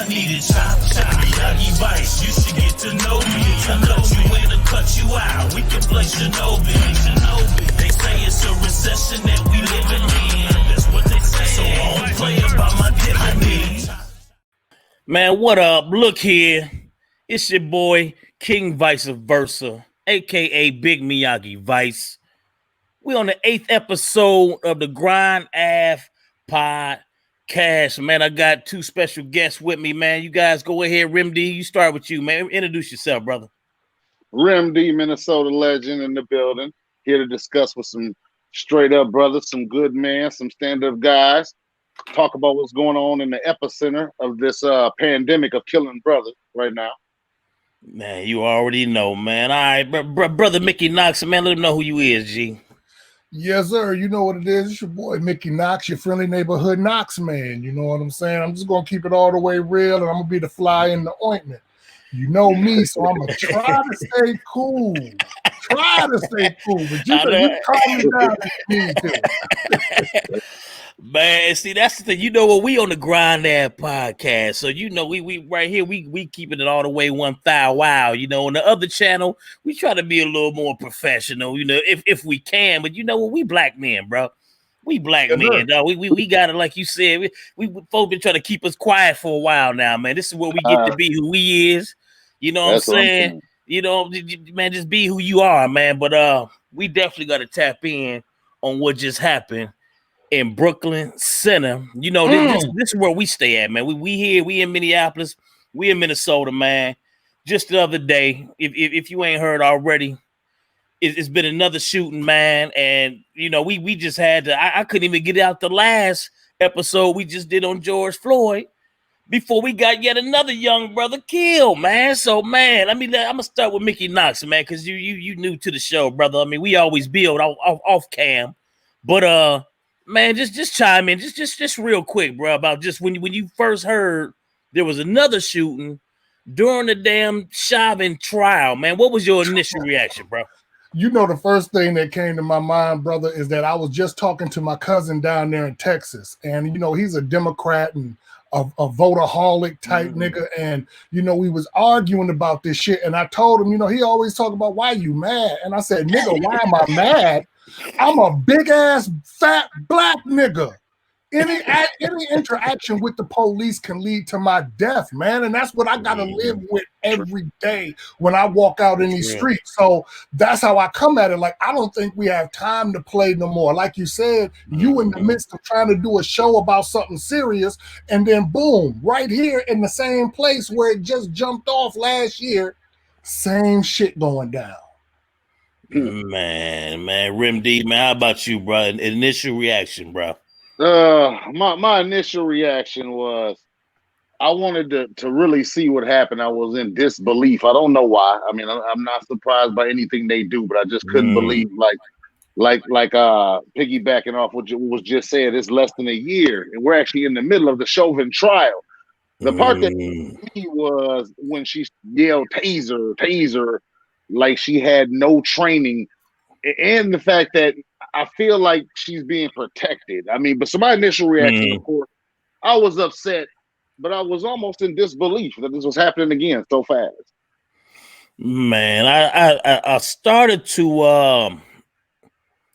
I needed Miyagi Vice. You should get to know me. I cut you in to cut you out. We can play Shinobi. They say it's a recession that we living in. That's what they say. So I don't play about my dividends. Man, what up? Look here. It's your boy, King Vice Versa, a.k.a. Big Miyagi Vice. We on the 8th episode of the Grind Ave Podcast. Man, I got two special guests with me, man. You guys go ahead. Rimd, you start with you, man. Introduce yourself, brother. Rimd, Minnesota legend in the building. Here to discuss with some straight up brothers, some good men, some stand-up guys. Talk about what's going on in the epicenter of this pandemic of killing brothers right now. Man, you already know, man. All right, brother Mickey Knox, man, let him know who you is, G. Yes, sir. You know what it is. It's your boy, Mickey Knox, your friendly neighborhood Knox man. You know what I'm saying? I'm just going to keep it all the way real, and I'm going to be the fly in the ointment. You know me, so I'm going to try to stay cool. But you calm me down if you need to. Man, see, that's the thing. You know what? We on the Grind Ave Podcast. So, you know, we right here, we keeping it all the way 1,000 wow. You know, on the other channel, we try to be a little more professional, you know, if we can. But you know what? We black men, bro. We black men, dog. We got it, like you said. We folks been trying to keep us quiet for a while now, man. This is where we get to be who we is. You know what I'm saying? You know, man, just be who you are, man. But we definitely got to tap in on what just happened in Brooklyn Center. You know, this is where we stay at, man. We here, we in Minneapolis, we in Minnesota, man. Just the other day, if you ain't heard already, it's been another shooting, man. And you know, we just had to. I couldn't even get out the last episode we just did on George Floyd before we got yet another young brother killed, man. So, man, I'm gonna start with Mickey Knox, man, because you new to the show, brother. I mean, we always build off cam, but man, just chime in, just real quick, bro, about just when you first heard there was another shooting during the damn Chauvin trial, man. What was your initial reaction, bro? You know, the first thing that came to my mind, brother, is that I was just talking to my cousin down there in Texas, and you know, he's a Democrat and a voterholic type nigga, and you know, we was arguing about this shit, and I told him, you know, he always talk about why you mad, and I said, nigga, why am I mad? I'm a big ass fat black nigga. Any interaction with the police can lead to my death, man, and that's what I gotta live with every day when I walk out in these streets. So that's how I come at it. Like, I don't think we have time to play no more. Like you said, you in the midst of trying to do a show about something serious, and then boom, right here in the same place where it just jumped off last year, same shit going down. Man, Rimd, man, how about you, bro? Initial reaction, bro. My initial reaction was I wanted to really see what happened. I was in disbelief. I don't know why. I mean, I'm not surprised by anything they do, but I just couldn't believe, like piggybacking off what was just said. It's less than a year, and we're actually in the middle of the Chauvin trial. The part that me was when she yelled taser, like she had no training, and the fact that I feel like she's being protected. I mean, but so my initial reaction, of course, I was upset, but I was almost in disbelief that this was happening again so fast. Man, I started to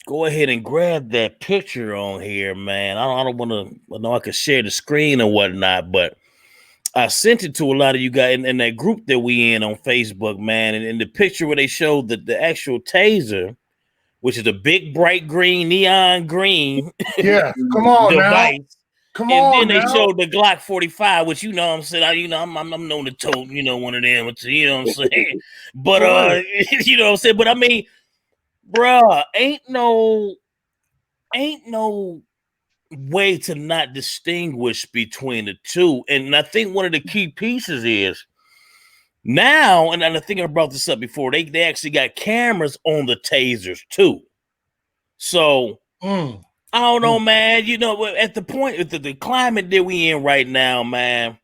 go ahead and grab that picture on here, man. I don't want to. I know I could share the screen or whatnot, but I sent it to a lot of you guys in that group that we in on Facebook, man. And in the picture where they showed the actual taser, which is a big, bright green, neon green. Yeah, come on device. Now. Come on. And then they showed the Glock 45, which you know what I'm saying. I'm known to tote, you know, one of them, you know what I'm saying. But you know what I'm saying. But I mean, bruh, ain't no way to not distinguish between the two. And I think one of the key pieces is now, and I think I brought this up before, they actually got cameras on the tasers too. So I don't know, man. You know, at the point, the climate that we in right now, man,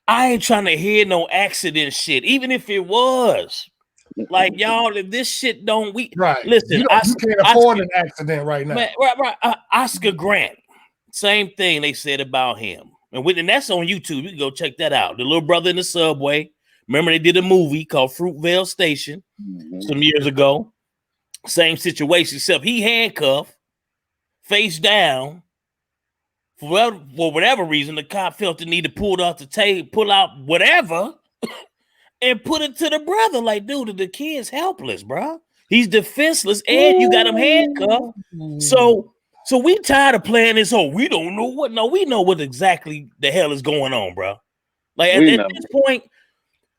I ain't trying to hear no accident shit, even if it was. Like, y'all, if this shit don't, listen. You can't afford an accident right now. Man, right. Oscar Grant, same thing they said about him. And that's on YouTube. You can go check that out. The little brother in the subway. Remember, they did a movie called Fruitvale Station some years ago. Same situation, except he handcuffed, face down. For whatever reason, the cop felt the need to pull out whatever, and put it to the brother. Like, dude, the kid's helpless, bro. He's defenseless, and you got him handcuffed. So we tired of playing this whole, we don't know what. No, we know what exactly the hell is going on, bro. Like, at this point,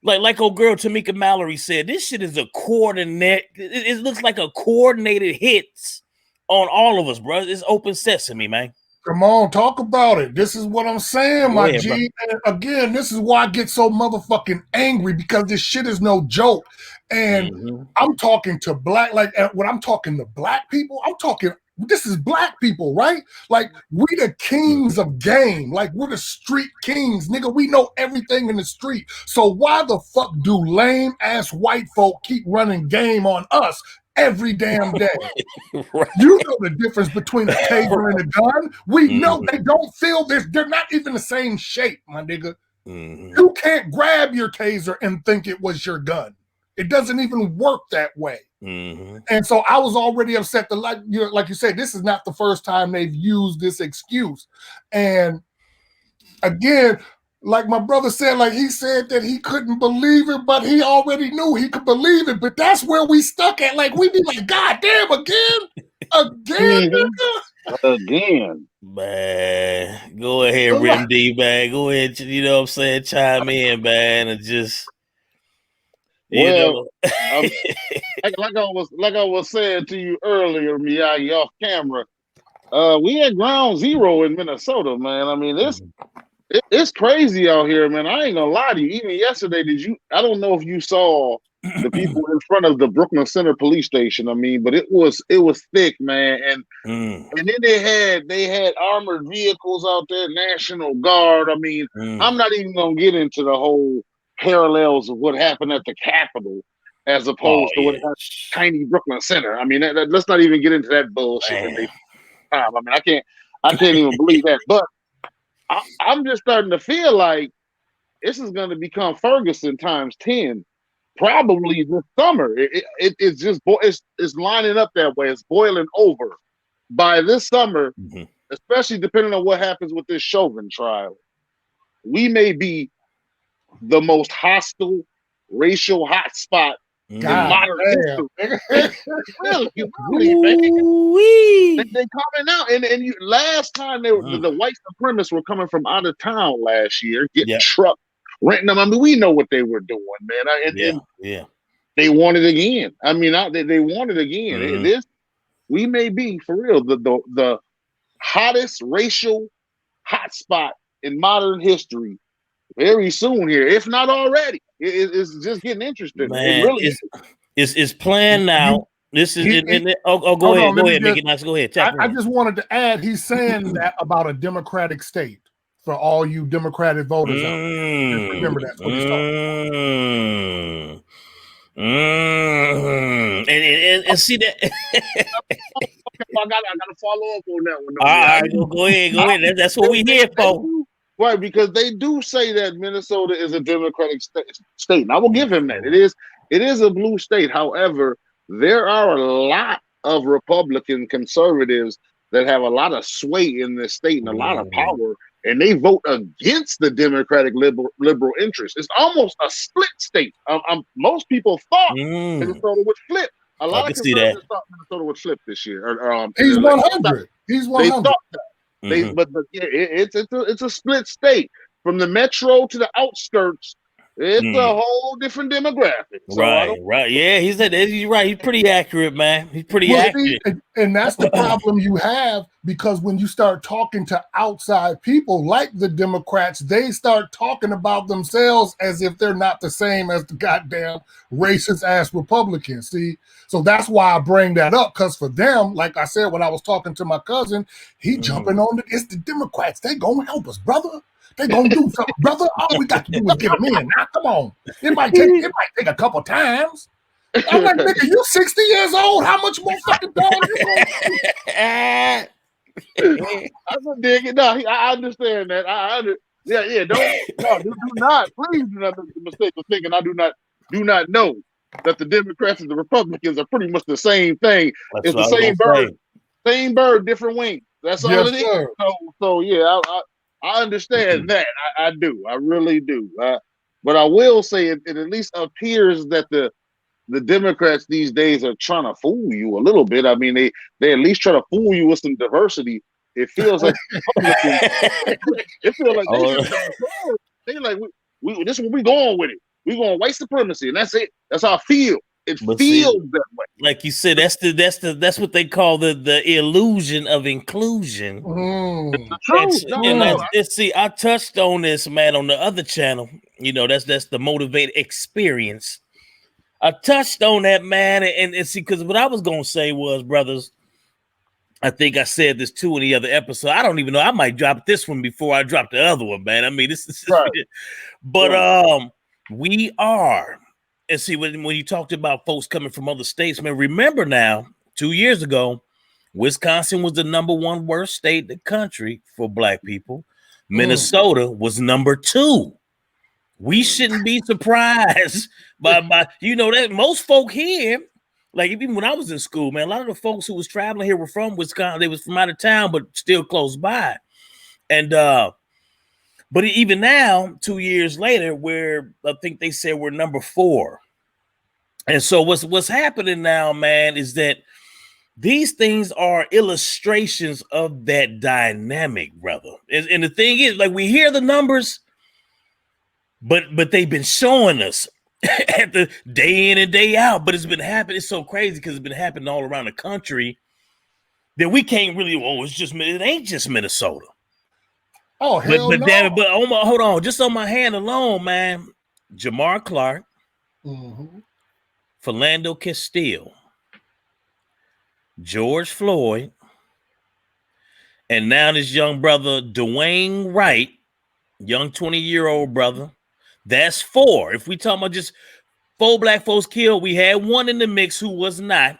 like old girl Tamika Mallory said, this shit is a coordinate. It looks like a coordinated hits on all of us, bro. It's open sesame, man. Come on, talk about it. This is what I'm saying, my G. And again, this is why I get so motherfucking angry, because this shit is no joke. And I'm talking to when I'm talking to black people, I'm talking, this is black people, right? Like, we the kings of game. Like, we're the street kings, nigga. We know everything in the street. So why the fuck do lame ass white folk keep running game on us every damn day? Right. You know the difference between a taser and a gun. We know they don't feel this. They're not even the same shape, my nigga. You can't grab your taser and think it was your gun. It doesn't even work that way. And so I was already upset that, like you said, this is not the first time they've used this excuse. And again, like my brother said, like he said that he couldn't believe it, but he already knew he could believe it. But that's where we stuck at. Like, we be like, God damn, again. Man, go ahead, Rim D, man. Go ahead, you know what I'm saying? Chime in, man, and just, like I was saying to you earlier, Miyagi, off camera, we at ground zero in Minnesota, man. I mean, it's crazy out here, man. I ain't gonna lie to you. Even yesterday, I don't know if you saw the people in front of the Brooklyn Center police station. I mean, but it was thick, man. And then they had armored vehicles out there, National Guard. I mean, I'm not even gonna get into the whole parallels of what happened at the Capitol as opposed to what happened at tiny Brooklyn Center. I mean, let's not even get into that bullshit. I mean, I can't even believe that. But I'm just starting to feel like this is going to become Ferguson times 10, probably this summer. It's just it's lining up that way. It's boiling over by this summer, especially depending on what happens with this Chauvin trial. We may be the most hostile racial hotspot in modern history. Really, man. They coming out, and last time the white supremacists were coming from out of town last year, getting truck, renting them. I mean, we know what they were doing, man. And they want it again. I mean, they want it again. We may be for real the hottest racial hotspot in modern history very soon here, if not already. It's just getting interesting. Man, it really it's planned now. This is go ahead, make it nice. Go ahead. I just wanted to add, he's saying that about a democratic state for all you Democratic voters out there. Just remember that's what he's talking about. And see that. I gotta follow up on that one. All right, go ahead. That's what we here for. Right, because they do say that Minnesota is a democratic state. And I will give him that. It is a blue state. However, there are a lot of Republican conservatives that have a lot of sway in this state and a lot of power, and they vote against the Democratic liberal interest. It's almost a split state. Most people thought Minnesota would flip. A lot of conservatives thought Minnesota would flip this year. He's 100. He's 100. They thought that. But it's a split state. From the metro to the outskirts, it's a whole different demographic. So right. Yeah, he's right. He's pretty accurate, man. He's pretty accurate. And that's the problem you have, because when you start talking to outside people like the Democrats, they start talking about themselves as if they're not the same as the goddamn racist ass Republicans. See? So that's why I bring that up, because for them, like I said, when I was talking to my cousin, he jumping on it's the Democrats. They gonna help us, brother. They gonna do something, brother. All we got to do is get them in. Now, come on. It might take a couple times. I'm like, nigga, you 60 years old. How much more fucking time you gonna I can dig it. No, I understand that. Yeah. Do not, please do not make the mistake of thinking I do not know that the Democrats and the Republicans are pretty much the same thing. That's It's the what I was same gonna bird, same bird, different wings. That's all Yes, it is. sir. So yeah, I understand that. I do. I really do. But I will say it at least appears that the Democrats these days are trying to fool you a little bit. I mean, they at least try to fool you with some diversity. It feels like Republicans. It feels like they just don't care. They like we this is where we going with it. We going white supremacy, and that's it. That's how I feel. It feels that way. Like you said, that's what they call the illusion of inclusion. See, I touched on this, man, on the other channel. You know, that's the motivated experience. I touched on that, man, and see, because what I was gonna say was, brothers, I think I said this too in the other episode. I don't even know. I might drop this one before I drop the other one, man. I mean, this is right. But we are. And see, when you talked about folks coming from other states, man, remember now, 2 years ago, Wisconsin was the #1 worst state in the country for Black people. Minnesota was #2. We shouldn't be surprised by that most folk here, like even when I was in school, man, a lot of the folks who was traveling here were from Wisconsin. They was from out of town, but still close by. And but even now, 2 years later, I think they said we're #4. And so what's happening now, man, is that these things are illustrations of that dynamic, brother. And the thing is, like, we hear the numbers, but they've been showing us at the day in and day out. But it's been happening. It's so crazy because it's been happening all around the country that we can't really. It ain't just Minnesota. Oh, hell but no. damn it! But hold on, just on my hand alone, man. Jamar Clark, Philando Castile, George Floyd, and now this young brother Dwayne Wright, young 20-year-old brother. That's 4. If we talk about just 4 Black folks killed, we had one in the mix who was not,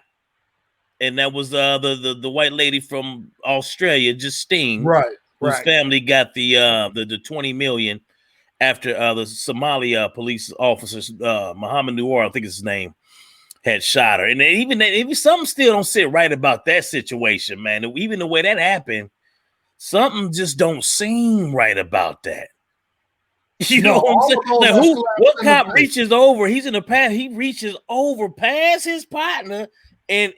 and that was the white lady from Australia, Justine. Right. Whose family got the 20 million after the Somali police officers, Muhammad Noor, I think is his name, had shot her. And even something still don't sit right about that situation, man. Even the way that happened, something just don't seem right about that. You know what I'm saying? Like what cop reaches over? He's in the path. He reaches over past his partner and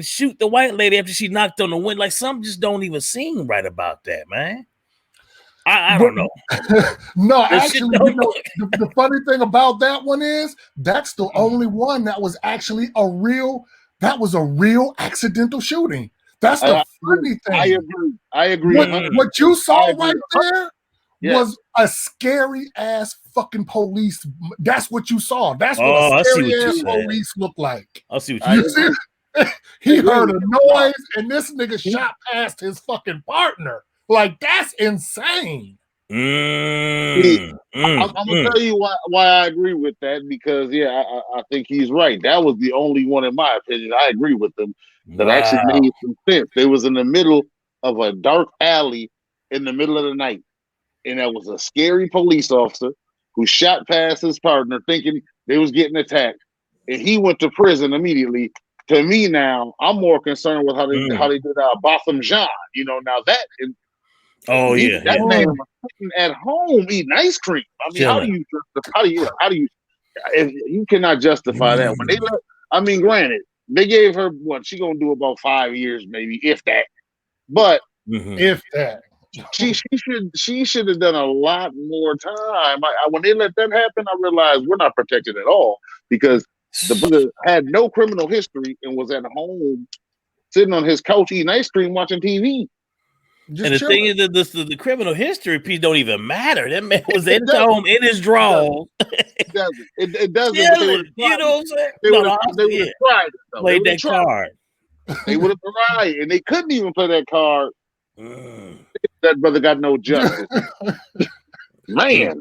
shoot the white lady after she knocked on the window. Like something just don't even seem right about that, man. I don't know. No, actually, the funny thing about that one is that's the only one that was actually a real accidental shooting. That's the funny thing. I agree. What you saw right there was a scary ass fucking police. That's what you saw. That's what a scary ass police look like. I see what you see. He heard a noise and this nigga shot past his fucking partner. Like, that's insane. I'm gonna tell you why I agree with that, because I think he's right. That was the only one, in my opinion, I agree with them, that actually made some sense. They was in the middle of a dark alley in the middle of the night, and there was a scary police officer who shot past his partner thinking they was getting attacked, and he went to prison immediately. To me now, I'm more concerned with how they did Botham Jean. You know, now that that man was sitting at home eating ice cream. I mean, how do you you cannot justify that? When they granted, they gave her what she gonna do about 5 years, maybe, if that. But if that. She should have done a lot more time. When they let that happen, I realized we're not protected at all, because the brother had no criminal history and was at home sitting on his couch eating ice cream, watching TV. And the thing is that the criminal history piece don't even matter. That man was at home in his drawers. It doesn't. You know what I'm saying? They would have tried it, though. Played that card. They would have tried, and they couldn't even play that card. That brother got no justice. Man,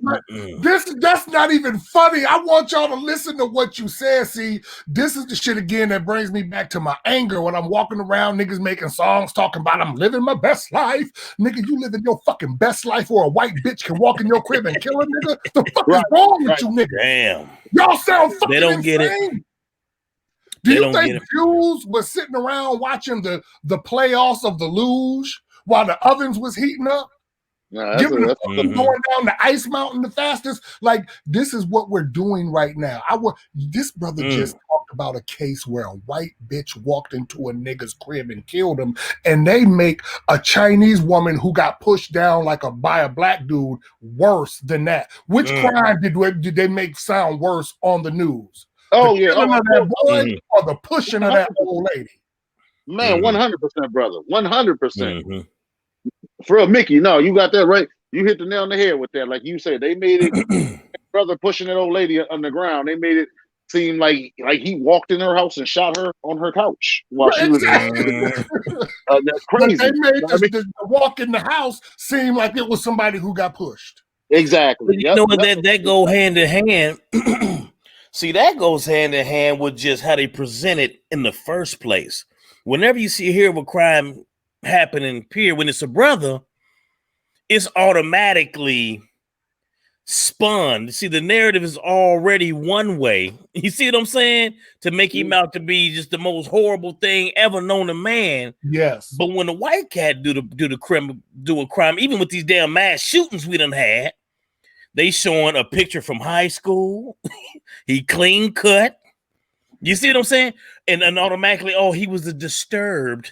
That's not even funny. I want y'all to listen to what you said. See, this is the shit again that brings me back to my anger when I'm walking around, niggas making songs talking about I'm living my best life. Nigga, you living your fucking best life, or a white bitch can walk in your crib and kill a nigga? The fuck is wrong with you niggas? Damn. Y'all sound fucking They don't insane. get it. Do you think Jews was sitting around watching the playoffs of the luge while the ovens was heating up? Going down the ice mountain the fastest. Like, this is what we're doing right now. This brother just talked about a case where a white bitch walked into a nigga's crib and killed him, and they make a Chinese woman who got pushed down by a black dude worse than that. Which crime did they make sound worse on the news? Oh, the killing of that boy or the pushing of that old lady? Man, 100%, brother. 100%. For real, Mickey, no, you got that right. You hit the nail on the head with that. Like you said, they made it, brother pushing that old lady on the ground, they made it seem like he walked in her house and shot her on her couch while she was that's crazy. But they made the walk in the house seem like it was somebody who got pushed. Exactly. You know what, that go hand in hand. See, that goes hand in hand with just how they present it in the first place. Whenever you hear of a crime happening here, when it's a brother, it's automatically spun. See, the narrative is already one way. You see what I'm saying? To make him out to be just the most horrible thing ever known to man. Yes. But when the white cat do a crime, even with these damn mass shootings we done had, they showing a picture from high school. He clean cut. You see what I'm saying? And automatically, he was a disturbed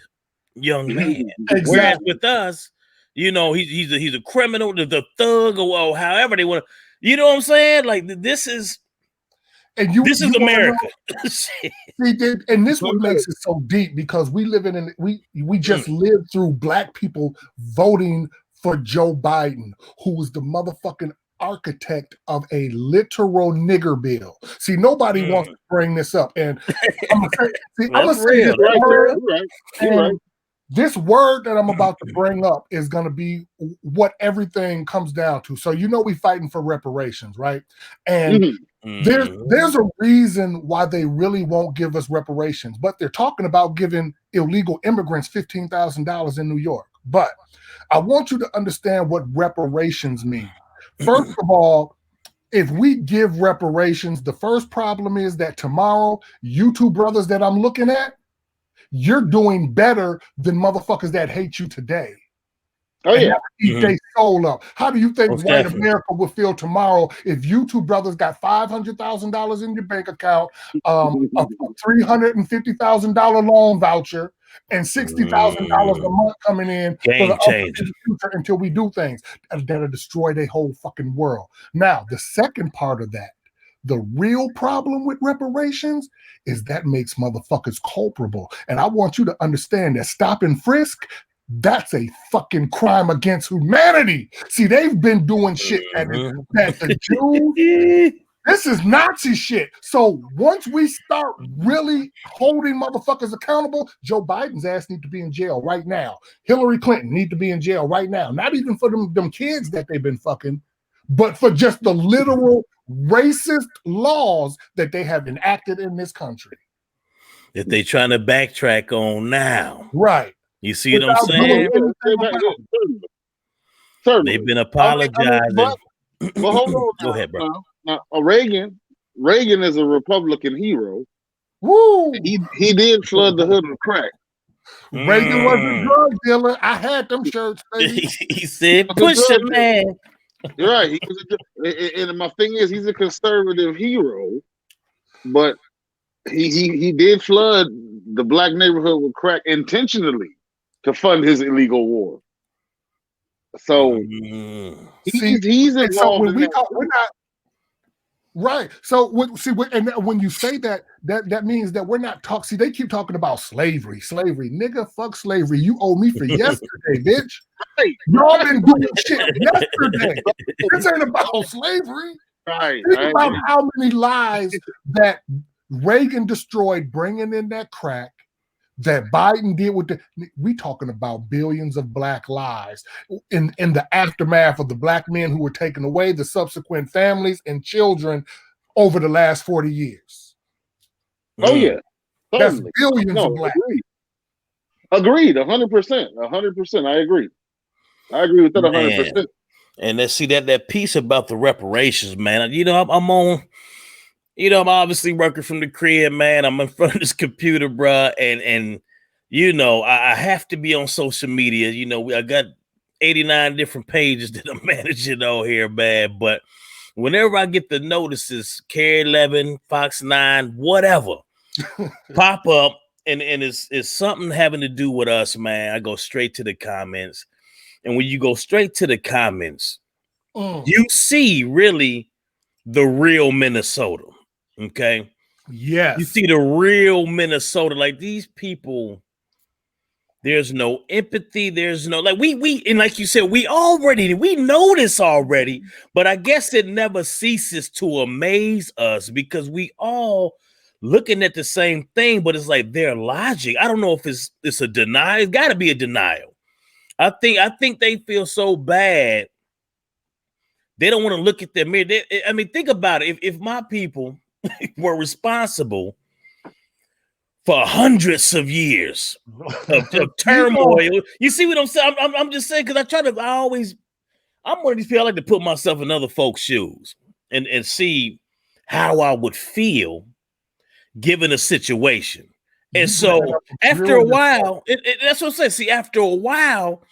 young man. Exactly. Whereas with us, he's a criminal, the thug, or however they want to. You know what I'm saying? Like, this is America. And this what makes it so deep, because we just lived through black people voting for Joe Biden, who was the motherfucking architect of a literal nigger bill. See, nobody wants to bring this up, and I'm gonna say this word, and this word that I'm about to bring up is gonna be what everything comes down to. So we fighting for reparations, right? And there's a reason why they really won't give us reparations, but they're talking about giving illegal immigrants $15,000 in New York. But I want you to understand what reparations mean. First of all, if we give reparations, the first problem is that tomorrow, you two brothers that I'm looking at, you're doing better than motherfuckers that hate you today. Oh, yeah. Eat their soul up. How do you think white America would feel tomorrow if you two brothers got $500,000 in your bank account, a $350,000 loan voucher, and $60,000 a month coming in for the future until we do things that'll destroy their whole fucking world? Now, the second part of that, the real problem with reparations is that makes motherfuckers culpable. And I want you to understand that stop and frisk, that's a fucking crime against humanity. See, they've been doing shit that the Jews, this is Nazi shit. So once we start really holding motherfuckers accountable, Joe Biden's ass need to be in jail right now. Hillary Clinton need to be in jail right now. Not even for them kids that they've been fucking, but for just the literal racist laws that they have enacted in this country. That they trying to backtrack on now. Right. You see what I'm saying? Certainly. They've been apologizing. But hold on. Go ahead, bro. Now, Reagan is a Republican hero. Woo! He did flood the hood with crack. Reagan was a drug dealer. I had them shirts. He said, "Push it, man." You're right. And my thing is, he's a conservative hero, but he did flood the black neighborhood with crack intentionally to fund his illegal war. So he's involved. So when we're not right. So when you say that means that we're not talking. See, they keep talking about slavery. Nigga, fuck slavery. You owe me for yesterday, bitch. Y'all been doing shit yesterday. This ain't about slavery. Right. Think about how many lives that Reagan destroyed bringing in that crack, that Biden did with we talking about billions of black lives in the aftermath of the black men who were taken away, the subsequent families and children over the last 40 years. Oh yeah, that's certainly. billions of black. Agreed, 100%, 100%. I agree with that 100%. And let's see that piece about the reparations, man. You know, I'm on. You know, I'm obviously working from the crib, man. I'm in front of this computer, bruh, and you know, I have to be on social media. You know, I got 89 different pages that I'm managing on here, man. But whenever I get the notices, Care 11, Fox 9, whatever, pop up, and it's something having to do with us, man, I go straight to the comments. And when you go straight to the comments, you see really the real Minnesota. Okay. Yes. You see the real Minnesota. Like these people, there's no empathy. There's no we and like you said, we know this already, but I guess it never ceases to amaze us because we all looking at the same thing, but it's like their logic. I don't know if it's a denial. It's gotta be a denial. I think they feel so bad. They don't want to look at their mirror. I mean, think about it. If my people were responsible for hundreds of years of turmoil, you see what I'm saying? I'm just saying because I'm one of these people. I like to put myself in other folks' shoes and see how I would feel given a situation. And so after a while, that's what I'm saying. See, after a while,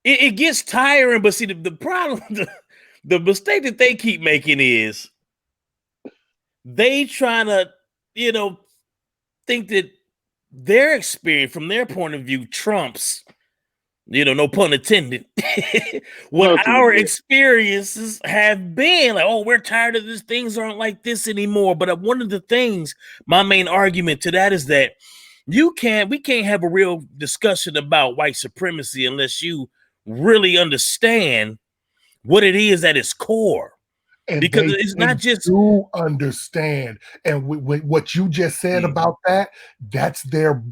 it gets tiring. But see, the problem, the mistake that they keep making is they trying to, you know, think that their experience from their point of view trumps, you know, no pun intended, what our experiences have been. Like, oh, we're tired of this. Things aren't like this anymore. But one of the things, my main argument to that is that we can't have a real discussion about white supremacy unless you really understand what it is at its core. And because it's not just to understand. And what you just said about that's their.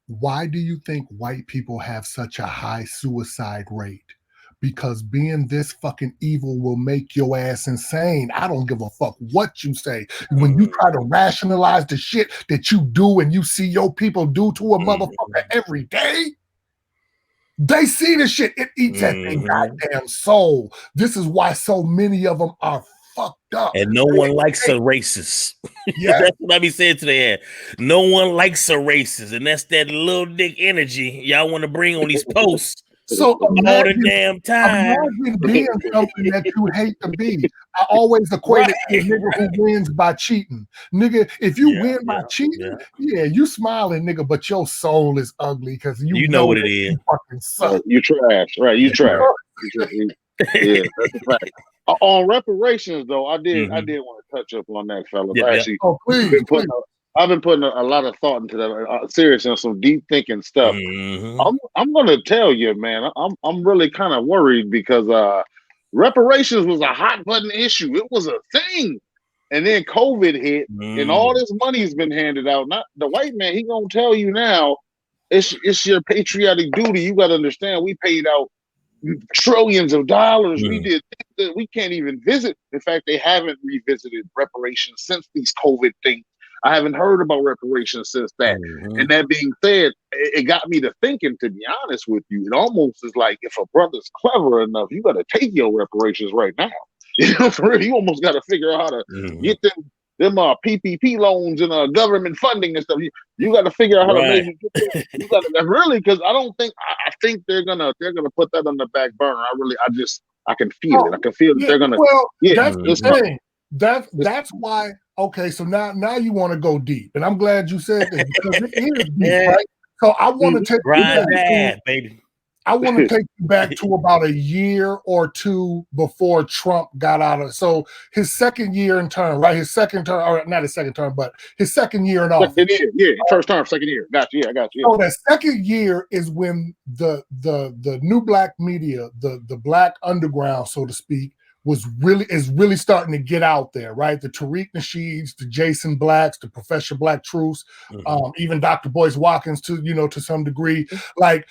Why do you think white people have such a high suicide rate? Because being this fucking evil will make your ass insane. I don't give a fuck what you say. When you try to rationalize the shit that you do and you see your people do to a motherfucker every day, they see the shit. It eats at their goddamn soul. This is why so many of them are fucked up. And no one likes a racist. Yeah. That's what I be saying to their head. No one likes a racist. And that's that little dick energy y'all want to bring on these posts. So all the damn time. Imagine being something that you hate to be. I always equate it to a nigga who wins by cheating. Nigga, if you win by cheating, you smiling, nigga, but your soul is ugly because you know what it is. You fucking suck. You trash, right? You trash. Yeah, that's a fact. On reparations, though, I did want to touch up on that, fellas. I've been putting a lot of thought into that, seriously, on some deep thinking stuff. I'm gonna tell you, man, I'm really kind of worried because reparations was a hot button issue. It was a thing, and then COVID hit, and all this money's been handed out. Not the white man, he gonna tell you now, it's your patriotic duty. You got to understand, we paid out trillions of dollars. We did things that we can't even visit. In fact, they haven't revisited reparations since these COVID things. I haven't heard about reparations since that. And that being said, it got me to thinking, to be honest with you, it almost is like if a brother's clever enough, you got to take your reparations right now. You know, for real, you almost got to figure out how to get them PPP loans and government funding and stuff. You got to figure out how to maybe get them. You got to really, because I think they're gonna put that on the back burner. I can feel it. I can feel that they're gonna. Well, that's the thing. That's why. Okay, so now you want to go deep, and I'm glad you said this because it is deep, right? So I want to take baby. I want to take you back to about a year or two before Trump got out of. So his second year in term, right? His second term, or not his second term, but his second year in office. First term, second year. Got you. So the second year is when the new black media, the black underground, so to speak, is really starting to get out there, right? The Tariq Nasheeds, the Jason Blacks, the Professor Black Truths, even Dr. Boyce Watkins to some degree. Like,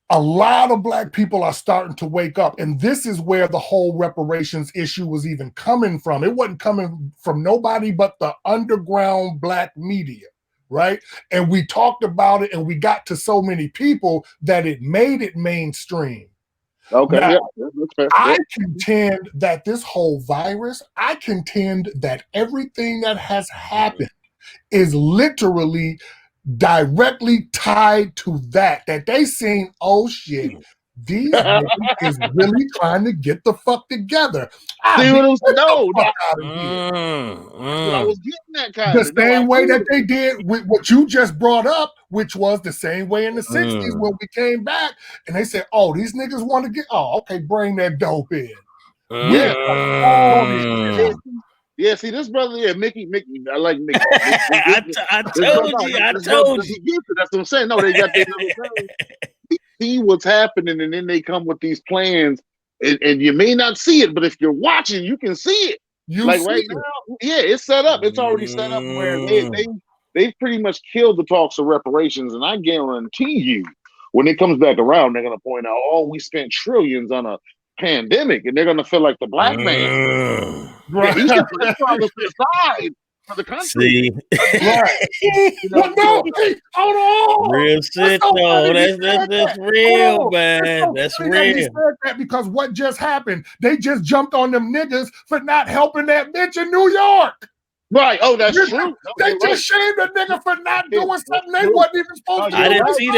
a lot of Black people are starting to wake up. And this is where the whole reparations issue was even coming from. It wasn't coming from nobody but the underground Black media, right? And we talked about it and we got to so many people that it made it mainstream. Okay. Now, That's fair. I contend that this whole virus, I contend that everything that has happened is literally directly tied to that they seen, oh shit, these niggas is really trying to get the fuck together. See what I'm saying? No, I was getting that kind of the same way that they did with what you just brought up, which was the same way in the 60s when we came back and they said, oh, these niggas want to get, oh, okay, bring that dope in. Yeah, see this brother, Mickey. I like Mickey. I told you. That's what I'm saying. No, they got their They see what's happening, and then they come with these plans, and you may not see it, but if you're watching, you can see it. Right now, it's set up. It's already set up where they pretty much killed the talks of reparations, and I guarantee you, when it comes back around, they're gonna point out, oh, we spent trillions on a pandemic, and they're gonna feel like the Black man. Right. He can put the side for the country. See, hold on. Real shit, though. That's real, man. That's real. That because what just happened? They just jumped on them niggas for not helping that bitch in New York. Right. Oh, that's true. They just shamed a nigga for not doing something they wasn't even supposed to do. I didn't see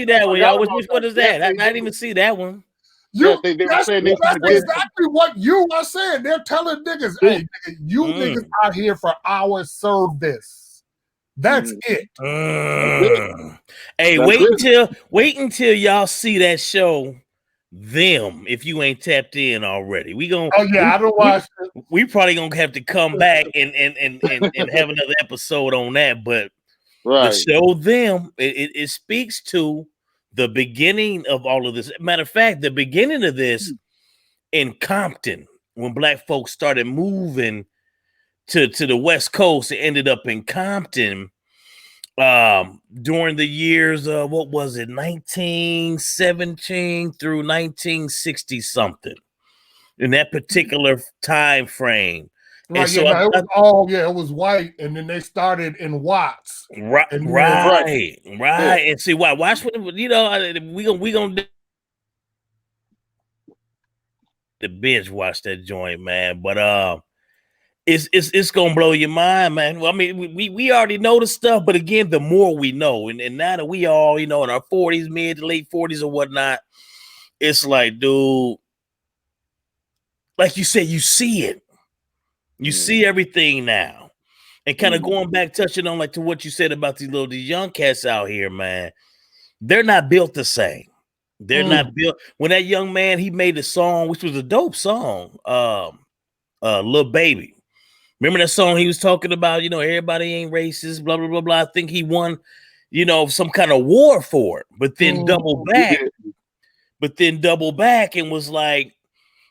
that one. Y'all, which one is that? I didn't even see that one. They were saying that's exactly what you are saying. They're telling niggas, hey, nigga, you niggas out here for our service. That's it. Hey, wait until y'all see that show, Them, if you ain't tapped in already. I don't watch it. We probably gonna have to come back and have another episode on that. But the show Them, it speaks to the beginning of all of this. Matter of fact, the beginning of this in Compton, when Black folks started moving to the West Coast, it ended up in Compton during the years of, 1917 through 1960 something, in that particular time frame. Right, and so it was white, and then they started in Watts. Right. And see, watch what we gonna the binge watch that joint, man. But it's gonna blow your mind, man. Well, I mean, we already know the stuff, but again, the more we know, and now that we all, in our 40s, mid to late 40s or whatnot, it's like, dude, like you said, you see it. You see everything now. And kind of going back, touching on to what you said about these young cats out here, man. They're not built the same. They're not built. When that young man, he made a song, which was a dope song, Lil Baby. Remember that song he was talking about, everybody ain't racist, blah, blah, blah, blah. I think he won, some kind of war for it, but then double back. And was like,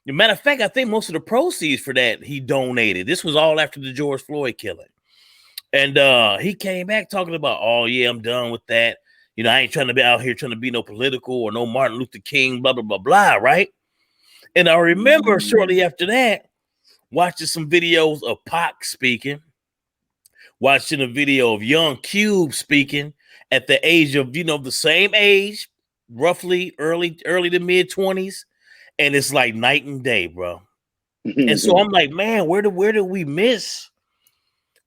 as a matter of fact, I think most of the proceeds for that he donated. This was all after the George Floyd killing. And he came back talking about, oh, yeah, I'm done with that. I ain't trying to be out here trying to be no political or no Martin Luther King, blah, blah, blah, blah, right? And I remember shortly after that, watching some videos of Pac speaking, watching a video of Young Cube speaking at the age of, the same age, roughly early to mid 20s. And it's like night and day, bro. And so I'm like, man, where do we miss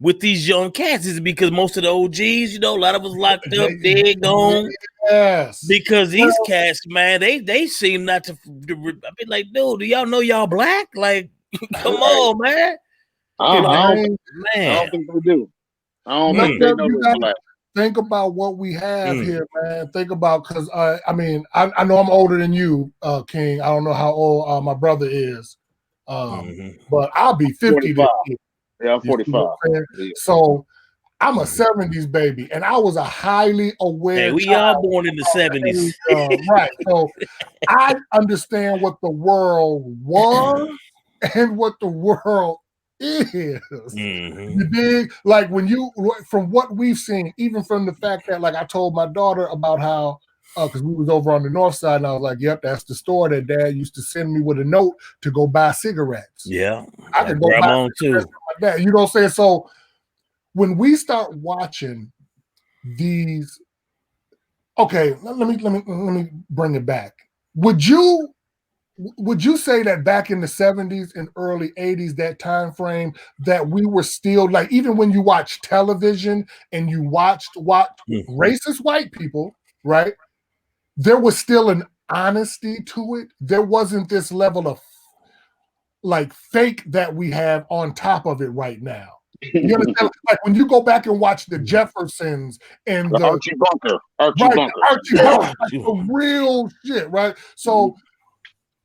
with these young cats? Is it because most of the OGs, a lot of us locked up, dead, gone? Yes. Because these cats, man, they seem not to. I mean, like, dude, do y'all know y'all Black? Like, come on, man. I don't think they do. I don't think they know they're Black. Think about what we have here, man. Think about, because I know I'm older than you, King. I don't know how old my brother is, but I'll be 50 this year. Yeah, I'm 45. So I'm a 70s baby, and I was a highly aware. Hey, we all born in the 70s, right? So I understand what the world was and what the world is. Mm-hmm. You dig? Like when you, from what we've seen, even from the fact that, like, I told my daughter about how, because we was over on the north side, and I was like, "Yep, that's the store that Dad used to send me with a note to go buy cigarettes." Yeah, I could go buy cigarettes like that. You know what I'm saying? So when we start watching these, okay, let me bring it back. Would you say that back in the 70s and early 80s, that time frame, that we were still, like, even when you watch television and you watched racist white people, right? There was still an honesty to it. There wasn't this level of like fake that we have on top of it right now. You understand? Like when you go back and watch the Jeffersons and the Archie Bunker, like the real shit, right? So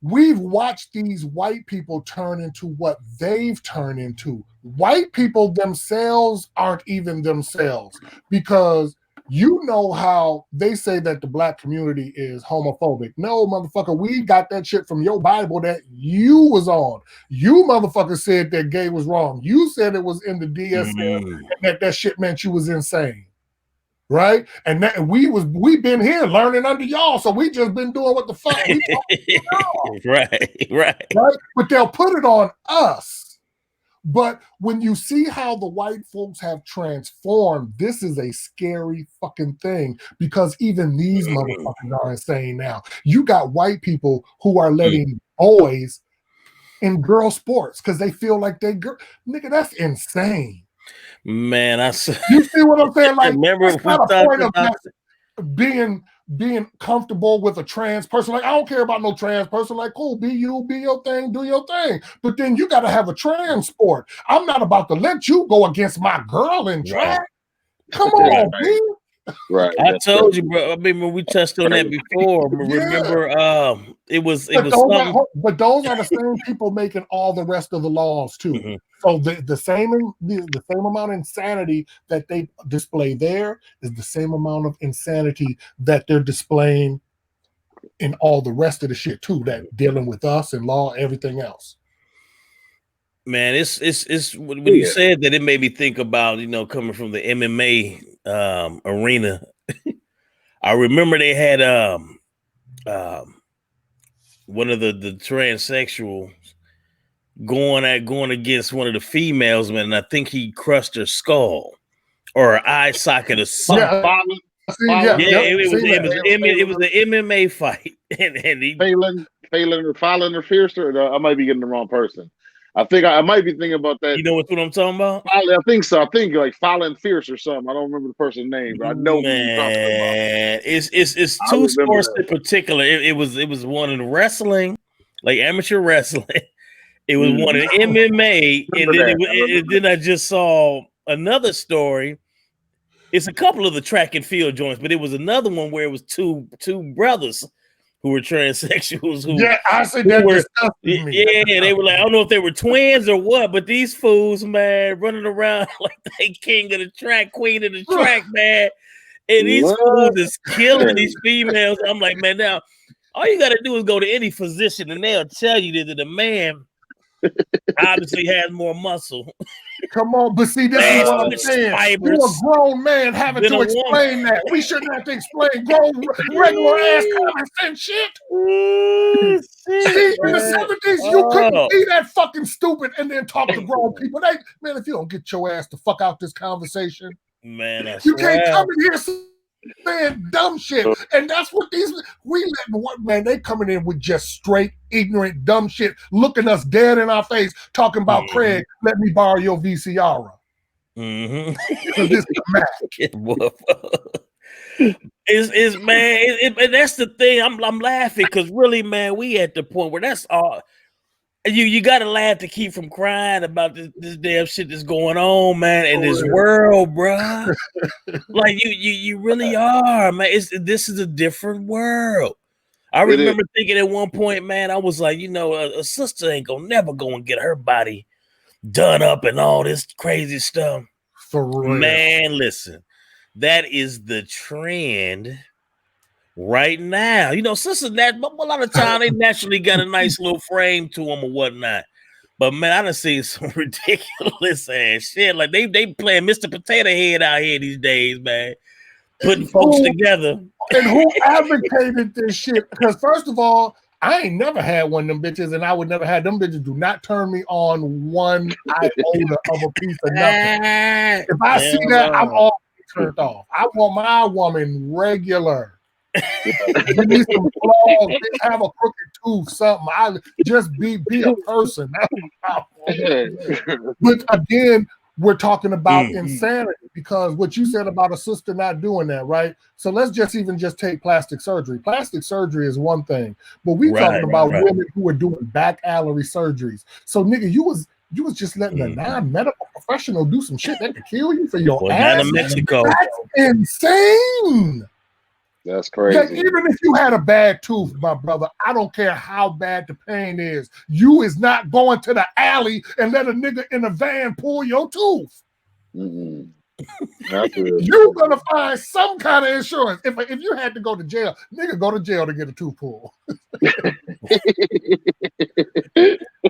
we've watched these white people turn into what they've turned into. White people themselves aren't even themselves, because you know how they say that the black community is homophobic. No, motherfucker, we got that shit from your Bible that you was on. You motherfucker said that gay was wrong. You said it was in the DSM and that shit meant you was insane. Right? And that we been here learning under y'all, so we just been doing what the fuck we right. But they'll put it on us. But when you see how the white folks have transformed, this is a scary fucking thing, because even these motherfuckers are insane now. You got white people who are letting boys in girl sports because they feel like they girl. Nigga, that's insane. Man, you see what I'm saying? Like, remember that's not a point of being comfortable with a trans person. Like, I don't care about no trans person. Like, cool, be you, be your thing, do your thing. But then you got to have a trans sport. I'm not about to let you go against my girl in track. Come on, B. Right. I told you, bro. I mean, when we touched on that before, remember, it was something. But those are the same people making all the rest of the laws too. So the same amount of insanity that they display there is the same amount of insanity that they're displaying in all the rest of the shit too, that dealing with us and law, everything else. Man, it's when you said that, it made me think about, coming from the MMA arena. I remember they had one of the transsexuals going against one of the females, man, and I think he crushed her skull or her eye socket or something. It was the MMA fight, and he Fallon or Fiercer. I might be getting the wrong person. I think I might be thinking about that. You know what I'm talking about? I think so. I think like Fallon Fierce or something. I don't remember the person's name, but I know who you're talking about. It's two sports in particular. It was one in wrestling, like amateur wrestling. It was one in MMA, and then I just saw another story. It's a couple of the track and field joints, but it was another one where it was two brothers who were transsexuals. I said that. They were like, I don't know if they were twins or what, but these fools, man, running around like they king of the track, queen of the track, man. And these fools is killing these females. I'm like, man, now all you got to do is go to any physician and they'll tell you that the man obviously has more muscle. Come on, but see, this is what I'm saying. You're a grown man having to explain that. We shouldn't have to explain grown, regular ass common sense shit. See, in the 70s, you couldn't be that fucking stupid and then talk to grown people. Man, if you don't get your ass the fuck out this conversation, man, you can't come in here saying dumb shit. And that's what they coming in with just straight, ignorant, dumb shit, looking us dead in our face, talking about Craig, let me borrow your VCR. Because this is a match. And that's the thing. I'm laughing because really, man, we at the point where that's all. You gotta laugh to keep from crying about this damn shit that's going on, man, in this world, bro. Like you really are, man. This is a different world. I remember thinking at one point, man, I was like, a sister ain't gonna never go and get her body done up and all this crazy stuff. For real. Man, listen, that is the trend right now. Sisters, a lot of time they naturally got a nice little frame to them or whatnot. But man, I done seen some ridiculous ass shit. Like they playing Mr. Potato Head out here these days, man. Putting folks together. And who advocated this shit? Because first of all, I ain't never had one of them bitches, and I would never have them bitches. Do not turn me on one iota of a piece of nothing. If I see that, I'm all turned off. I want my woman regular. Give me some flaws, have a crooked tooth, something. I just be a person. But again, we're talking about insanity, because what you said about a sister not doing that, right? So let's just take plastic surgery. Plastic surgery is one thing, but we talking about women who are doing back alley surgeries. So nigga, you was just letting a non-medical professional do some shit that could kill you for your ass. Down in Mexico. That's insane. That's crazy. Yeah, even if you had a bad tooth, my brother, I don't care how bad the pain is. You is not going to the alley and let a nigga in a van pull your tooth. Mm-hmm. You're gonna find some kind of insurance. If you had to go to jail, nigga, go to jail to get a tooth pulled.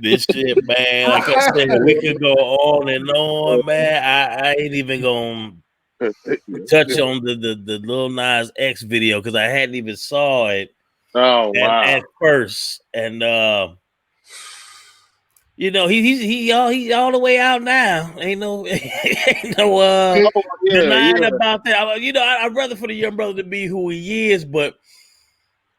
This shit, man. Like I said, we could go on and on, man. I ain't even gonna touch on the Lil Nas X video because I hadn't even saw it. Oh wow! At first, and you know he all the way out now. Ain't no denying about that. You know, I'd rather for the young brother to be who he is, but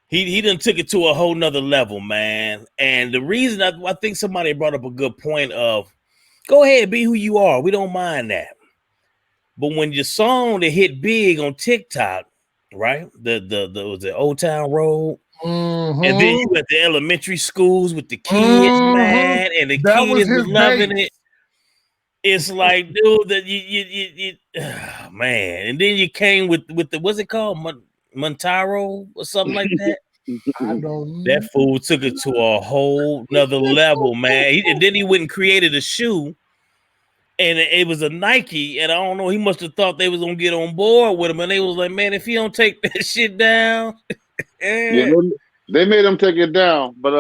he done took it to a whole nother level, man. And the reason I think somebody brought up a good point of go ahead, be who you are. We don't mind that. But when your song that hit big on TikTok, right? The Old Town Road, and then you at the elementary schools with the kids, man, and the kids was loving it. It's like, dude, that you man, and then you came with the what's it called, Montaro or something like that. I don't know. That fool took it to a whole nother level, man. And then he went and created a shoe. And it was a Nike, and I don't know, he must have thought they was gonna get on board with him, and they was like, man, if you don't take that shit down. Yeah, they made him take it down, but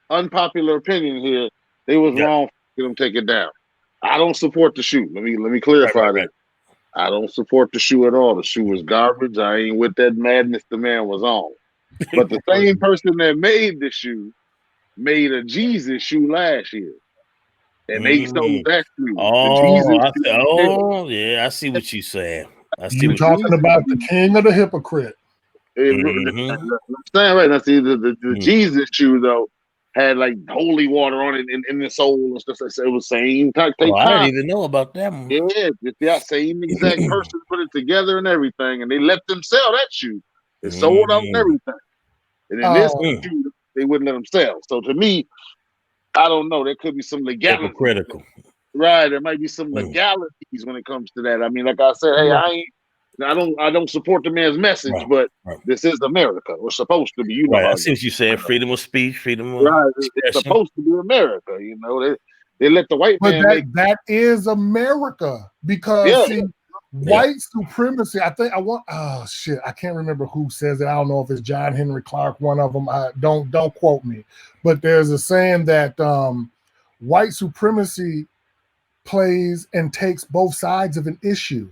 unpopular opinion here, they was wrong for them take it down. I don't support the shoe. Let me clarify that. I don't support the shoe at all. The shoe was garbage. I ain't with that madness the man was on. But the same person that made the shoe made a Jesus shoe last year. And they sold that shoe. Yeah, I see what you're saying. You're talking about the king of the hypocrite. I'm saying right now, see the Jesus shoe though had like holy water on it in the sole and stuff. It was same type. I didn't even know about that one. Yeah, same exact person put it together and everything, and they let them sell that shoe. It sold out and everything. And in this shoe, they wouldn't let them sell. So to me, I don't know. There could be some legality. Hypocritical. Right. There might be some legalities when it comes to that. I mean, like I said, hey, I don't support the man's message, but this is America. We're supposed to be. You know, I see what you said. Freedom of speech, freedom of It's supposed to be America. You know, they let the white man make that is America because white supremacy. I think I can't remember who says it. I don't know if it's John Henry Clark, one of them. Don't quote me, but there's a saying that white supremacy plays and takes both sides of an issue.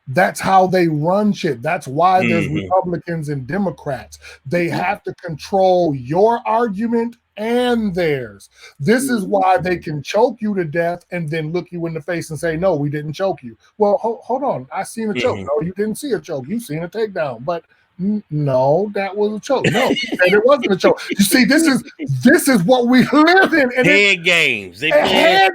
That's how they run shit. That's why there's Republicans and Democrats. They have to control your argument and theirs. This is why they can choke you to death and then look you in the face and say, no, we didn't choke you. Well, hold on. I seen a choke. No, you didn't see a choke. You seen a takedown. But no, that was a choke. No, it wasn't a choke. You see, this is what we live in. And head games. They head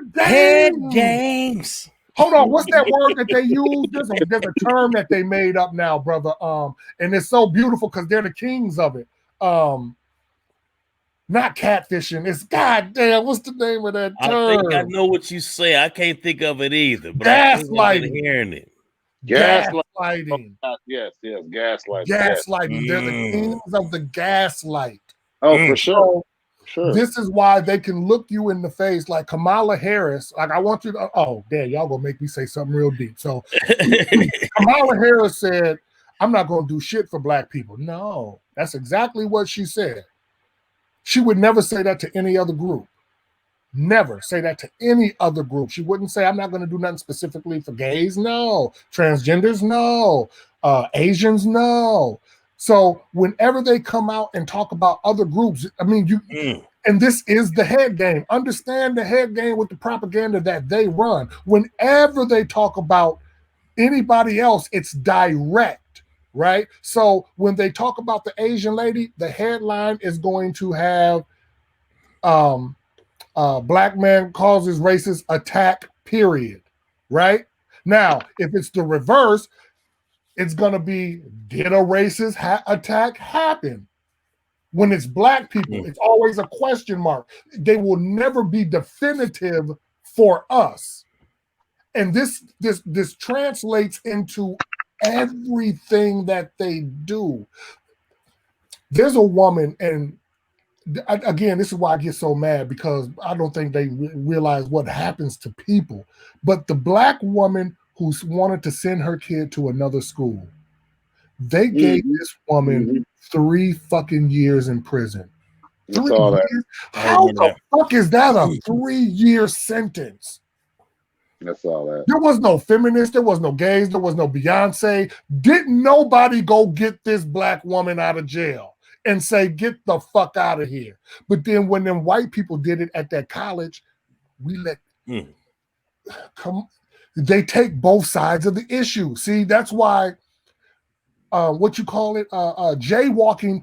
games. Hold on, what's that word that they use? There's a term that they made up now, brother. And it's so beautiful because they're the kings of it. Not catfishing. It's goddamn. What's the name of that term? I think I know what you say. I can't think of it either. But gaslighting. Hearing it. Gaslighting. Yes, gaslighting. Gaslighting. They're the kings of the gaslight. Oh, for sure. Sure. This is why they can look you in the face like Kamala Harris. Like, I want you to, y'all gonna make me say something real deep. So Kamala Harris said, I'm not gonna do shit for black people. No, that's exactly what she said. She would never say that to any other group. Never say that to any other group. She wouldn't say, I'm not going to do nothing specifically for gays. No. Transgenders, no. Asians, no. So whenever they come out and talk about other groups, I mean, and this is the head game. Understand the head game with the propaganda that they run. Whenever they talk about anybody else, it's direct, right? So when they talk about the Asian lady, the headline is going to have black man causes racist attack, period, right? Now, if it's the reverse, it's going to be, did a racist attack happen? When it's black people, it's always a question mark. They will never be definitive for us. And this translates into everything that they do. There's a woman, and again, this is why I get so mad, because I don't think they realize what happens to people. But the black woman who wanted to send her kid to another school, they gave this woman 3 fucking years in prison. 3 years? How the fuck is that a 3-year sentence? That's all that. There was no feminist, there was no gays, there was no Beyonce. Didn't nobody go get this black woman out of jail and say, get the fuck out of here. But then when them white people did it at that college, we let they take both sides of the issue. See, that's why jaywalking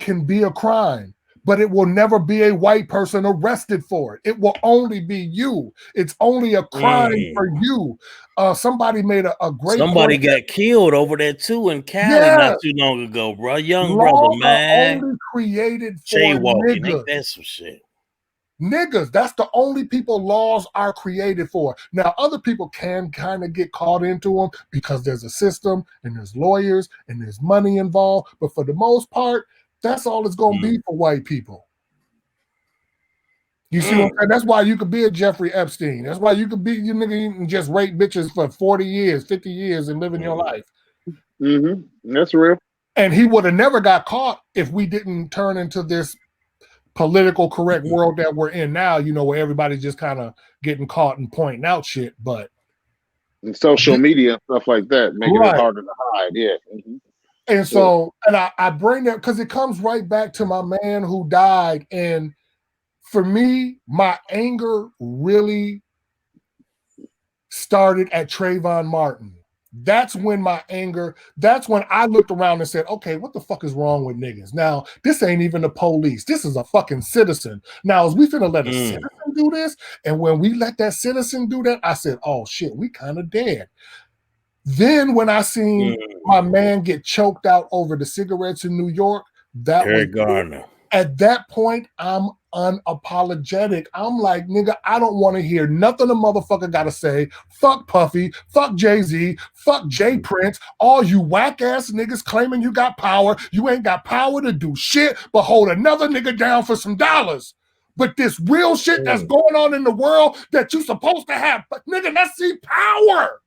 can be a crime, but it will never be a white person arrested for it. It will only be you. It's only a crime for you. Somebody made a great Somebody point. got killed over there too in Cali not too long ago, bro. Young brother, man. Only created for jaywalking. niggas. Ain't that some shit? Niggas, that's the only people laws are created for. Now, other people can kind of get caught into them because there's a system and there's lawyers and there's money involved. But for the most part, that's all it's going to be for white people. You see what I'm saying? That's why you could be a Jeffrey Epstein. That's why you could be, you nigga, you can just rape bitches for 40 years, 50 years and living your life. That's real. And he would have never got caught if we didn't turn into this political correct world that we're in now, you know, where everybody's just kind of getting caught and pointing out shit. But and social media and stuff like that, making it harder to hide. Yeah. And so, and I bring that because it comes right back to my man who died. And for me, my anger really started at Trayvon Martin. That's when that's when I looked around and said, okay, what the fuck is wrong with niggas? Now, this ain't even the police. This is a fucking citizen. Now, is we finna let a citizen do this? And when we let that citizen do that, I said, oh shit, we kind of dead. Then when I seen my man get choked out over the cigarettes in New York, at that point, I'm unapologetic. I'm like, nigga, I don't want to hear nothing a motherfucker got to say. Fuck Puffy, fuck Jay-Z, fuck Jay Prince, all you whack-ass niggas claiming you got power. You ain't got power to do shit but hold another nigga down for some dollars. But this real shit that's going on in the world that you supposed to have, but nigga, let's see power.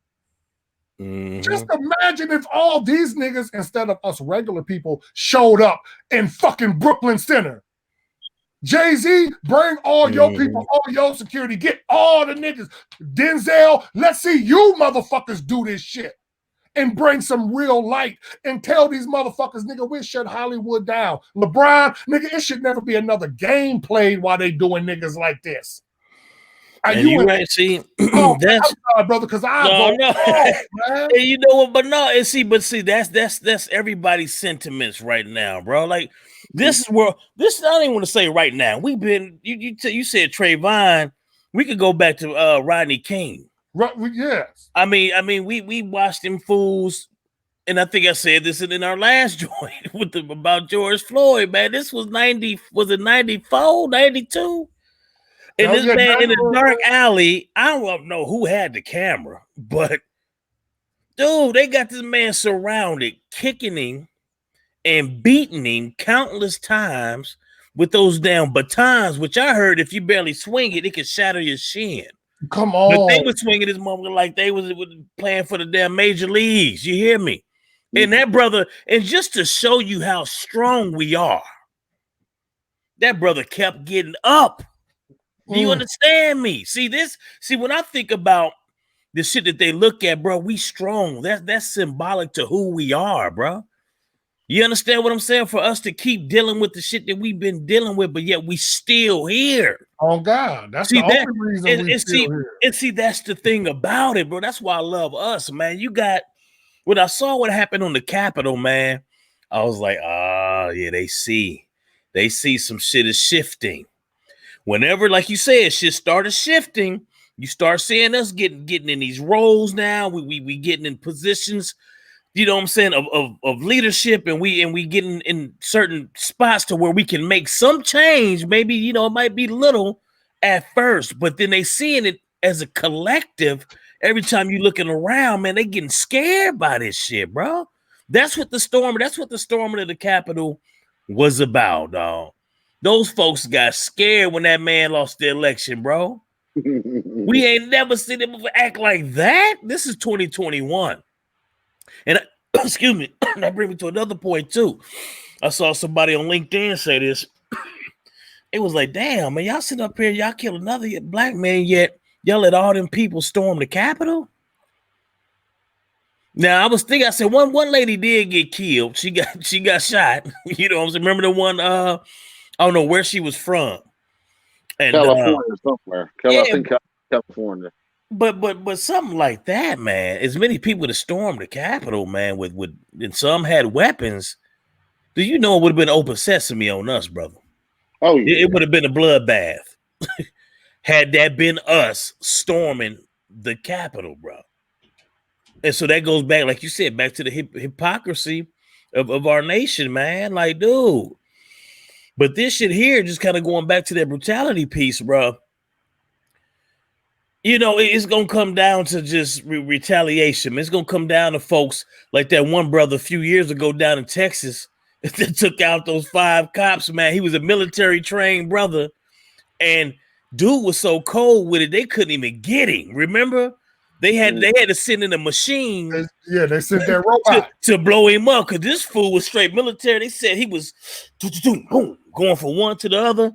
Just imagine if all these niggas, instead of us regular people, showed up in fucking Brooklyn Center. Jay-Z, bring all your people, all your security, get all the niggas. Denzel, let's see you motherfuckers do this shit and bring some real light and tell these motherfuckers, nigga, we shut Hollywood down. LeBron, nigga, it should never be another game played while they doing niggas like this. And you right, see, that's sorry, brother, because man. And you know what, but no, and see, that's everybody's sentiments right now, bro. Like this is where I don't even want to say right now. We've been you said Trayvon, we could go back to Rodney King. Right, yes. I mean, we watched them fools, and I think I said this in our last joint about George Floyd, man. This was 94, 92? And this man in a dark alley, I don't know who had the camera, but dude, they got this man surrounded, kicking him and beating him countless times with those damn batons, which I heard if you barely swing it, it could shatter your shin. Come on. But they were swinging this motherfucker like they was playing for the damn major leagues. You hear me? And that brother, and just to show you how strong we are, that brother kept getting up. Do you understand me? See, when I think about the shit that they look at, bro, we strong. That's symbolic to who we are, bro. You understand what I'm saying? For us to keep dealing with the shit that we've been dealing with, but yet we still here. Oh God, that's the only reason we still here. And see, that's the thing about it, bro. That's why I love us, man. You got when I saw what happened on the Capitol, man, I was like, yeah, they see some shit is shifting. Whenever, like you said, shit started shifting, you start seeing us getting in these roles now. We getting in positions, you know what I'm saying, of leadership, and we getting in certain spots to where we can make some change. Maybe, you know, it might be little at first, but then they seeing it as a collective. Every time you looking around, man, they getting scared by this shit, bro. That's what the storming of the Capitol was about, dog. Those folks got scared when that man lost the election, bro. We ain't never seen them act like that. This is 2021. And excuse me, that brings me to another point too. I saw somebody on LinkedIn say this. It was like, damn, man, y'all sitting up here, y'all kill another black man, yet y'all let all them people storm the Capitol. Now I was thinking, I said one lady did get killed. She got shot. You know what I'm saying? Remember the one? I don't know where she was from. And, California somewhere. Yeah, I think California. But something like that, man. As many people that stormed the Capitol, man, with and some had weapons. Do you know it would have been open sesame on us, brother? Oh yeah. It would have been a bloodbath. Had that been us storming the Capitol, bro. And so that goes back, like you said, back to the hypocrisy of our nation, man. Like, dude. But this shit here, just kind of going back to that brutality piece, bro. You know, it's going to come down to just retaliation. It's going to come down to folks like that one brother a few years ago down in Texas that took out those 5 cops, man. He was a military trained brother. And dude was so cold with it, they couldn't even get him. Remember? They had to send in a machine. They sent that robot to blow him up, because this fool was straight military. They said he was boom, going from one to the other,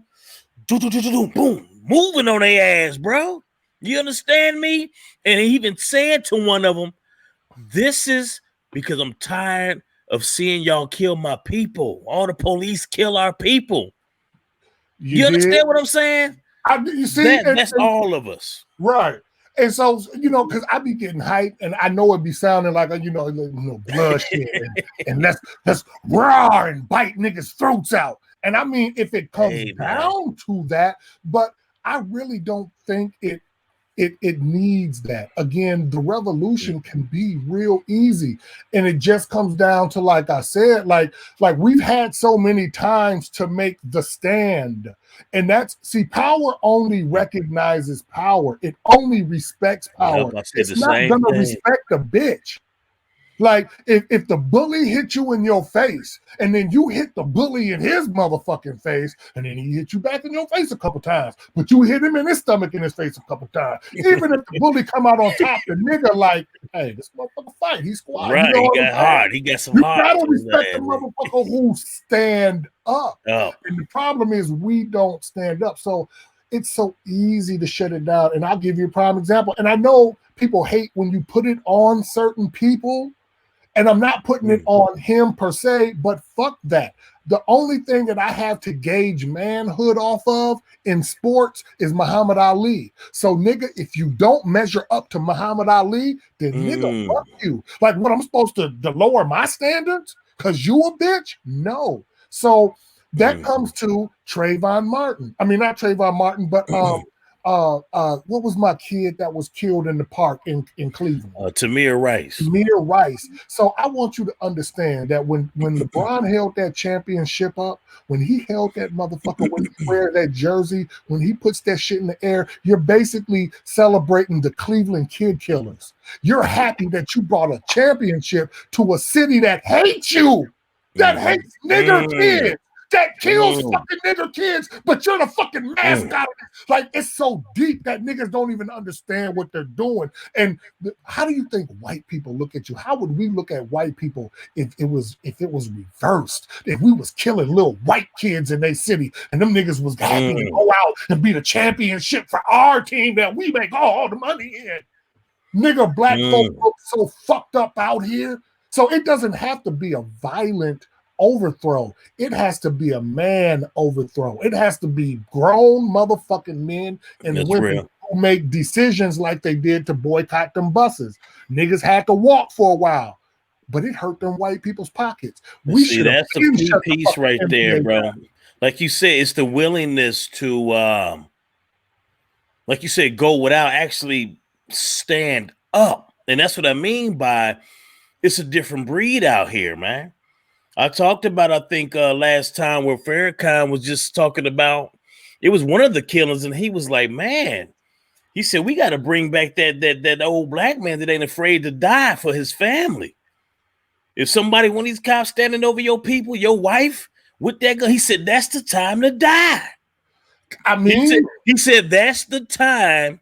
boom, moving on their ass, bro. You understand me? And he even said to one of them, "This is because I'm tired of seeing y'all kill my people. All the police kill our people." You understand what I'm saying? You see, that's all of us, right? And so, you know, because I be getting hyped, and I know it be sounding like, you know, bloodshed, and let's roar and bite niggas' throats out. And I mean, if it comes down to that, but I really don't think it needs that. Again, the revolution can be real easy, and it just comes down to, like I said, like we've had so many times to make the stand. And power only recognizes power. It only respects power. It's not gonna respect a bitch. Like if the bully hit you in your face, and then you hit the bully in his motherfucking face, and then he hit you back in your face a couple times, but you hit him in his stomach in his face a couple times. Even if the bully come out on top, the nigga like, hey, this motherfucker fight. He's squad. Right, you know he got hard. He got some you hard. You gotta respect the motherfucker who stand up. Oh. And the problem is we don't stand up. So it's so easy to shut it down. And I'll give you a prime example. And I know people hate when you put it on certain people. And I'm not putting it on him per se, but fuck that. The only thing that I have to gauge manhood off of in sports is Muhammad Ali. So, nigga, if you don't measure up to Muhammad Ali, then nigga, fuck you. Like, what, I'm supposed to lower my standards because you a bitch? No. So that comes to Trayvon Martin. I mean, not Trayvon Martin, but what was my kid that was killed in the park in Cleveland? Tamir Rice. Tamir Rice. So I want you to understand that when LeBron held that championship up, when he held that motherfucker, when he wears that jersey, when he puts that shit in the air, you're basically celebrating the Cleveland kid killers. You're happy that you brought a championship to a city that hates you, that hates nigger kids. that kills fucking nigger kids, but you're the fucking mascot. Like, it's so deep that niggas don't even understand what they're doing. And how do you think white people look at you? How would we look at white people if it was reversed? If we was killing little white kids in their city and them niggas was happy to go out and be the championship for our team that we make all the money in. Nigga, black folk look so fucked up out here. So it doesn't have to be a violent overthrow. It has to be a man overthrow. It has to be grown motherfucking men and women who make decisions like they did to boycott them buses. Niggas had to walk for a while, but it hurt them white people's pockets. We should. That's the key piece right there, bro. Like you said, it's the willingness to, like you said, go without actually stand up. And that's what I mean by it's a different breed out here, man. I talked about, I think last time where Farrakhan was just talking about, it was one of the killings, and he was like, man, he said, we got to bring back that old black man that ain't afraid to die for his family. If somebody, one of these cops standing over your people, your wife, with that gun, he said, that's the time to die. I mean, he said that's the time.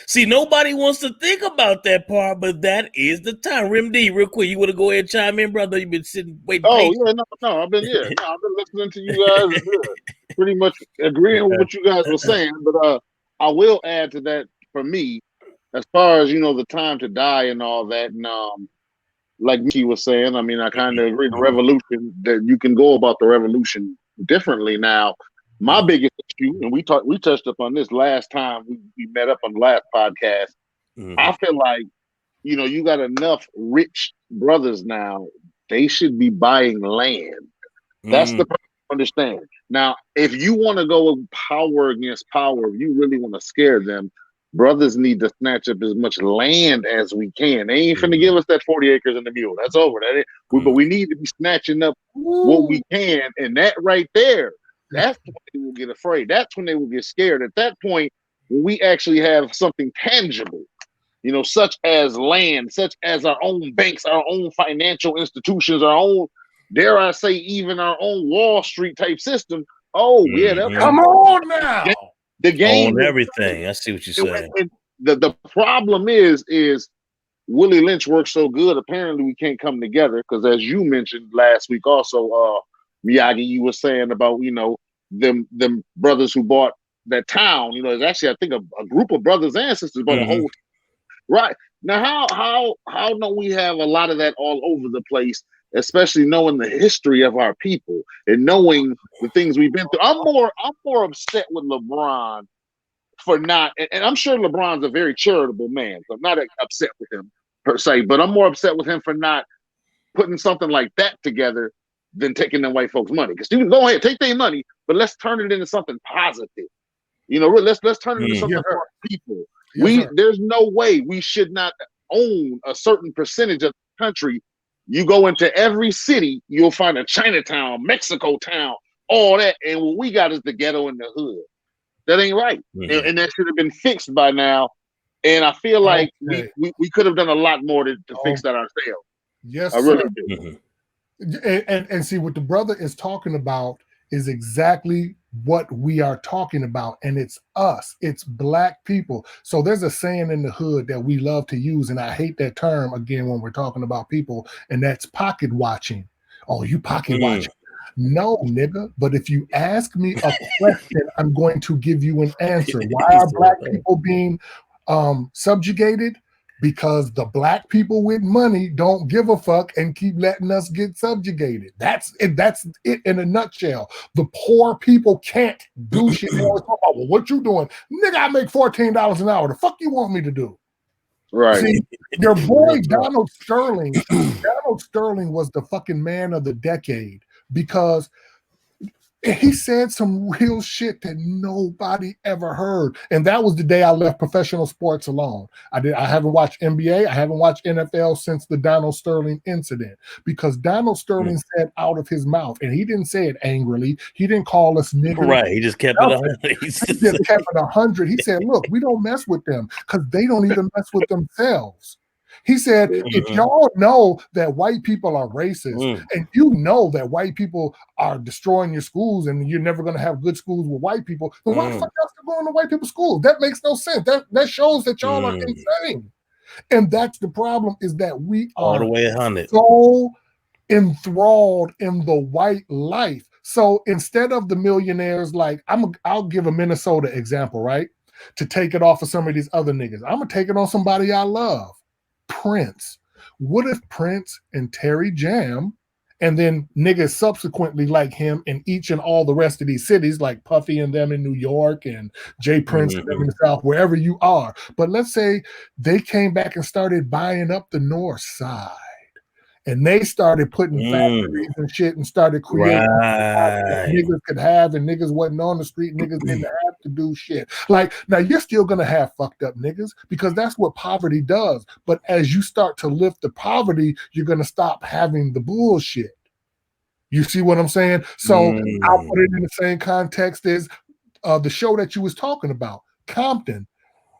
See, nobody wants to think about that part, but that is the time. Rim D, real quick, you want to go ahead and chime in, brother? You've been sitting waiting. Oh, yeah, no, I've been listening to you guys, pretty much agreeing with what you guys were saying. But I will add to that for me, as far as the time to die and all that, and like Mickey was saying, I mean, I kind of agree. The revolution, that you can go about the revolution differently now. My biggest issue, and we touched upon this last time we met up on the last podcast. I feel like, you got enough rich brothers now. They should be buying land. That's the problem to understand. Now, if you want to go with power against power, if you really want to scare them, brothers need to snatch up as much land as we can. They ain't finna give us that 40 acres and the mule. That's over. But we need to be snatching up what we can. And that right there, that's when they will get afraid. That's when they will get scared. At that point, when we actually have something tangible, such as land, such as our own banks, our own financial institutions, our own, dare I say, even our own Wall Street type system. Oh, yeah. Come on now. The game. On everything. I see what you're saying. And the problem is Willie Lynch works so good. Apparently, we can't come together because, as you mentioned last week also, Miyagi, you were saying about, them brothers who bought that town. It's actually, I think, a group of brothers and sisters bought a whole. Right. Now, how don't we have a lot of that all over the place, especially knowing the history of our people and knowing the things we've been through? I'm more upset with LeBron for not, and I'm sure LeBron's a very charitable man, so I'm not upset with him per se, but I'm more upset with him for not putting something like that together than taking them white folks' money. Because you can go ahead, take their money, but let's turn it into something positive. Let's turn it into something for our people. There's no way we should not own a certain percentage of the country. You go into every city, you'll find a Chinatown, Mexico town, all that, and what we got is the ghetto and the hood. That ain't right, and that should have been fixed by now. And I feel like we could have done a lot more to fix that ourselves. Yes, I really do. And see, what the brother is talking about is exactly what we are talking about, and it's us. It's black people. So there's a saying in the hood that we love to use, and I hate that term again when we're talking about people, and that's pocket watching. Oh, you pocket watching. No, nigga. But if you ask me a question, I'm going to give you an answer. Why are black people being subjugated? Because the black people with money don't give a fuck and keep letting us get subjugated. That's it in a nutshell. The poor people can't do shit. They always talk about, well, what you doing? Nigga, I make $14 an hour. The fuck you want me to do? Right. See, your boy Donald Sterling was the fucking man of the decade because he said some real shit that nobody ever heard. And that was the day I left professional sports alone. I haven't watched NBA. I haven't watched NFL since the Donald Sterling incident because Donald Sterling said out of his mouth, and he didn't say it angrily. He didn't call us niggas. Right. He just kept it 100. He just kept it 100. He said, look, we don't mess with them because they don't even mess with themselves. He said, if y'all know that white people are racist and you know that white people are destroying your schools and you're never going to have good schools with white people, then why the fuck y'all still going to white people's schools? That makes no sense. That shows that y'all are insane. And that's the problem, is that we all are the way 100. so enthralled in the white life. So instead of the millionaires, like I'll give a Minnesota example, right? To take it off of some of these other niggas. I'm gonna take it on somebody I love. Prince. What if Prince and Terry Jam and then niggas subsequently like him in each and all the rest of these cities, like Puffy and them in New York and Jay Prince and them in the South, wherever you are. But let's say they came back and started buying up the North Side. And they started putting factories and shit and started creating that niggas could have, and niggas wasn't on the street, niggas didn't have to do shit. Like, now you're still gonna have fucked up niggas because that's what poverty does. But as you start to lift the poverty, you're gonna stop having the bullshit. You see what I'm saying? So I'll put it in the same context as the show that you was talking about, Compton.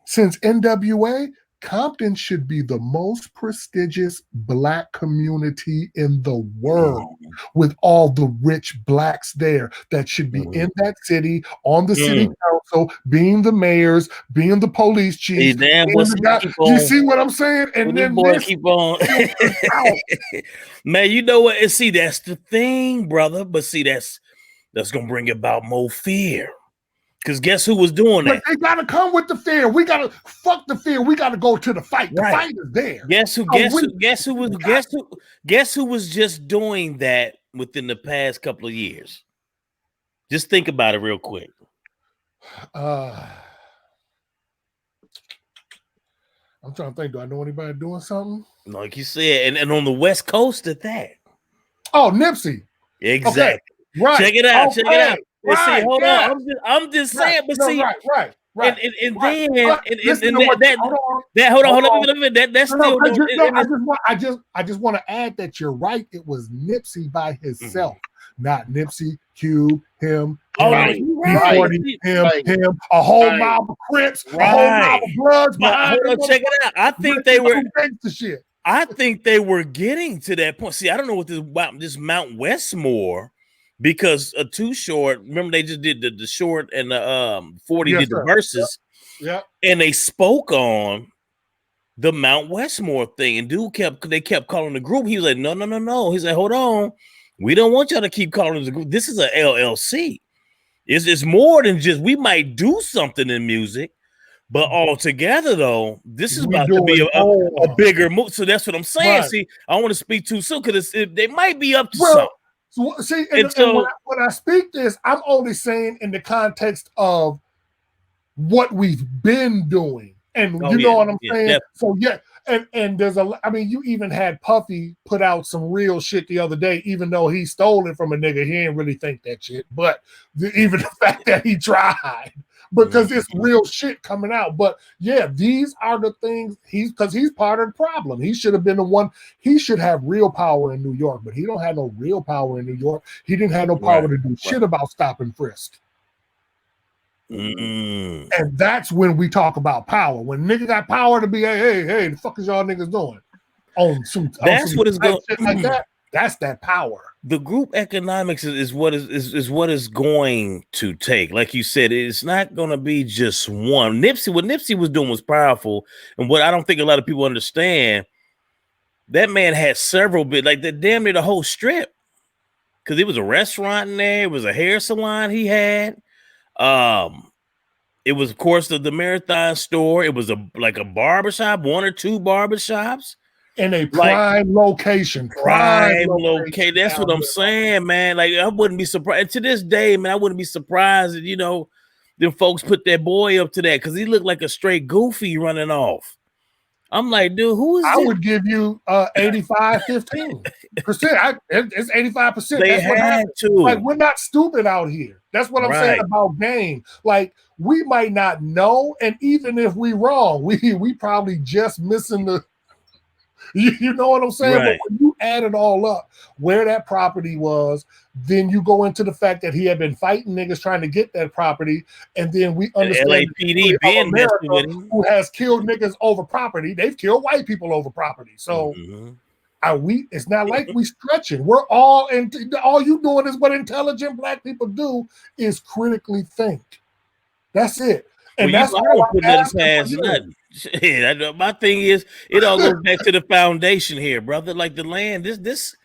Since NWA, Compton should be the most prestigious Black community in the world, with all the rich Blacks there that should be in that city, on the city council, being the mayors, being the police chiefs. You see what I'm saying? And then keep on. Man, you know what? And see, that's the thing, brother. But see, that's gonna bring about more fear. Because guess who was doing that? But they gotta come with the fear. We gotta fuck the fear. We gotta go to the fight. The fight is there. Guess who was just doing that within the past couple of years? Just think about it real quick. I'm trying to think. Do I know anybody doing something? Like you said, and on the West Coast at that. Oh, Nipsey. Exactly. Okay. Right. Check it out. Check it out. Right, see, hold on. I'm just saying, but see, right. And hold on. That's still. I just want to add that you're right. It was Nipsey by himself, not Nipsey, Cube, him. Right. Him, a whole mob of Crips, a whole mob of Bloods. Check it out. I think they were getting to that point. See, I don't know what this Mount Westmore. Because Too Short, remember they just did the Short and the 40 did the verses, and they spoke on the Mount Westmore thing, and they kept calling the group. He was like, no. He said, hold on, we don't want y'all to keep calling it the group. This is a LLC. It's more than just we might do something in music, but altogether though, this is about to be a bigger move. So that's what I'm saying. Right. See, I don't want to speak too soon because they might be up to something. So, see, and when I speak this, I'm only saying in the context of what we've been doing, and you know what I'm saying. Definitely. So and there's you even had Puffy put out some real shit the other day, even though he stole it from a nigga. He didn't really think that shit, but even the fact that he tried. Because it's real shit coming out. But yeah, these are the things because he's part of the problem. He should have been the one. He should have real power in New York, but he don't have no real power in New York. He didn't have no power to do shit about stop and frisk. And that's when we talk about power. When nigga got power to be, hey, the fuck is y'all niggas doing? That's what it's going like that. That's that power. The group economics is what is going to take. Like you said, it's not going to be just one. What Nipsey was doing was powerful, and what I don't think a lot of people understand, that man had several bit like that damn near the whole strip, because it was a restaurant in there, it was a hair salon he had, it was of course the Marathon store, it was a barbershop, one or two barbershops. In a prime location. Prime location. That's what I'm saying, man. Like, I wouldn't be surprised. And to this day, man, I wouldn't be surprised that, them folks put that boy up to that because he looked like a straight goofy running off. I'm like, dude, who is this? I would give you 85-15%. It's 85%. They had to. Like, we're not stupid out here. That's what I'm saying about game. Like, we might not know, and even if we wrong, we probably just missing You know what I'm saying? Right. But when you add it all up, where that property was, then you go into the fact that he had been fighting niggas trying to get that property, and then we understand the LAPD history been of messing America with him. who has killed niggas over property. They've killed white people over property. So it's not like we stretching. We're all all you doing is what intelligent black people do is critically think. That's it. And well, that's I all don't I'm put nothing asking past for you. nothing. Shit, my thing is, it all goes back to the foundation here, brother. Like the land, this,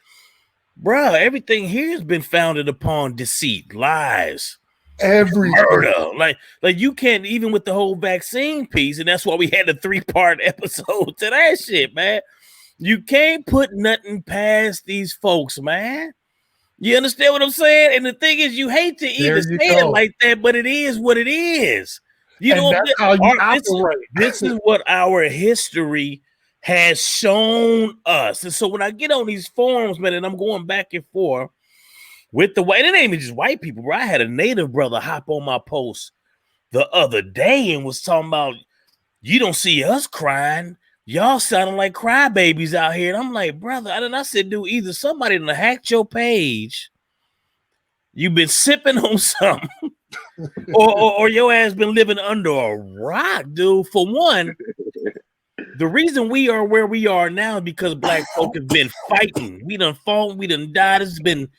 bro, everything here has been founded upon deceit, lies, murder. Like you can't, even with the whole vaccine piece, and that's why we had a 3-part episode to that shit, man. You can't put nothing past these folks, man. You understand what I'm saying? And the thing is, you hate to even say it like that, but it is what it is. You know, that's how you operate. This is what our history has shown us. And so when I get on these forums, man, and I'm going back and forth with the white, it ain't even just white people, bro. I had a native brother hop on my post the other day and was talking about, you don't see us crying. Y'all sounding like crybabies out here. And I'm like, brother, I said, dude, either somebody done hacked your page, you've been sipping on something, or your ass been living under a rock, dude. For one, the reason we are where we are now is because black folk have been fighting. We done fought, we done died. It's been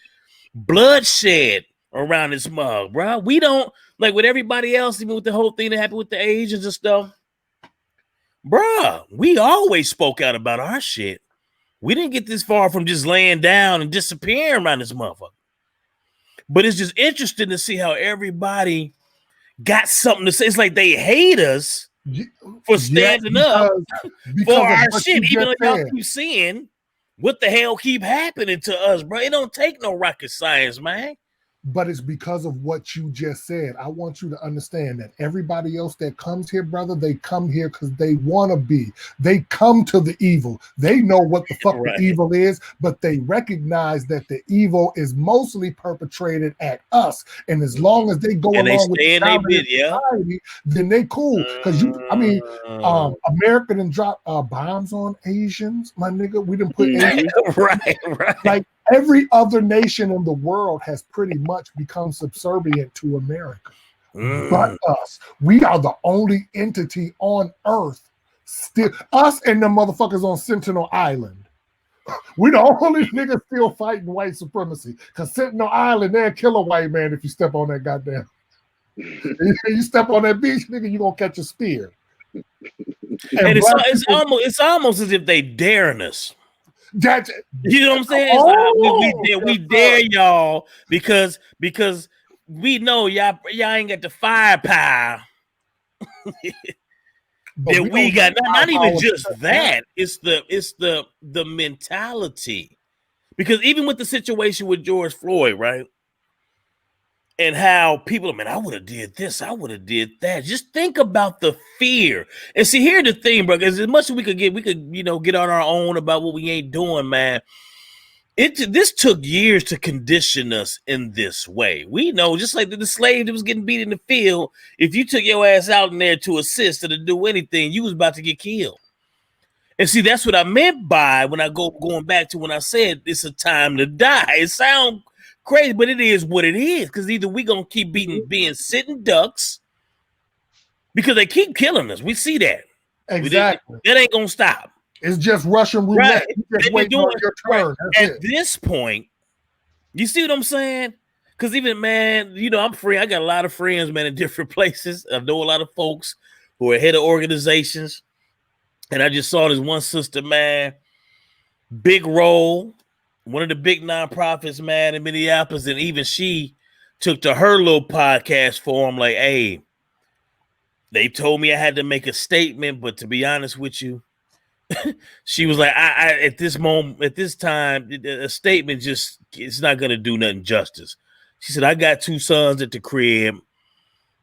bloodshed around this mug, bro. We don't, like with everybody else, even with the whole thing that happened with the Asians and stuff. Bruh, we always spoke out about our shit. We didn't get this far from just laying down and disappearing around this motherfucker. But it's just interesting to see how everybody got something to say. It's like they hate us for standing up for our shit, even though y'all keep seeing what the hell keep happening to us, bro. It don't take no rocket science, man. But it's because of what you just said. I want you to understand that everybody else that comes here, brother, they come here because they want to be. They come to the evil. They know what the fuck the evil is, but they recognize that the evil is mostly perpetrated at us. And as long as they go along with the society, then they cool. Because America done drop bombs on Asians, my nigga. We done put Asians. right. Like, every other nation in the world has pretty much become subservient to America. But us. We are the only entity on Earth, still, us and the motherfuckers on Sentinel Island. We the only niggas still fighting white supremacy. Because Sentinel Island, they'll kill a white man if you step on that goddamn. You step on that beach, nigga, you gonna catch a spear. And it's almost as if they daring us. You know what I'm saying? We dare y'all because we know y'all ain't got the firepower that we got. Not even just that. It's the mentality. Because even with the situation with George Floyd, right? And how people, man, I would have did this, I would have did that. Just think about the fear. And see, here's the thing, bro, because as much as we could get on our own about what we ain't doing, man. This took years to condition us in this way. We know, just like the slave that was getting beat in the field, if you took your ass out in there to assist or to do anything, you was about to get killed. And see, that's what I meant by when I going back to when I said it's a time to die. It sounds crazy, but it is what it is. Because either we gonna keep being sitting ducks because they keep killing us. We see that. Exactly. That ain't gonna stop. It's just Russian roulette. You just waiting on your turn. At this point, you see what I'm saying? Because even, man, I'm free. I got a lot of friends, man, in different places. I know a lot of folks who are head of organizations. And I just saw this one sister, man, big role, one of the big nonprofits, man, in Minneapolis. And even she took to her little podcast forum like, hey, they told me I had to make a statement, but to be honest with you, she was like, I at this moment, at this time, a statement it's not going to do nothing justice. She said, I got 2 sons at the crib.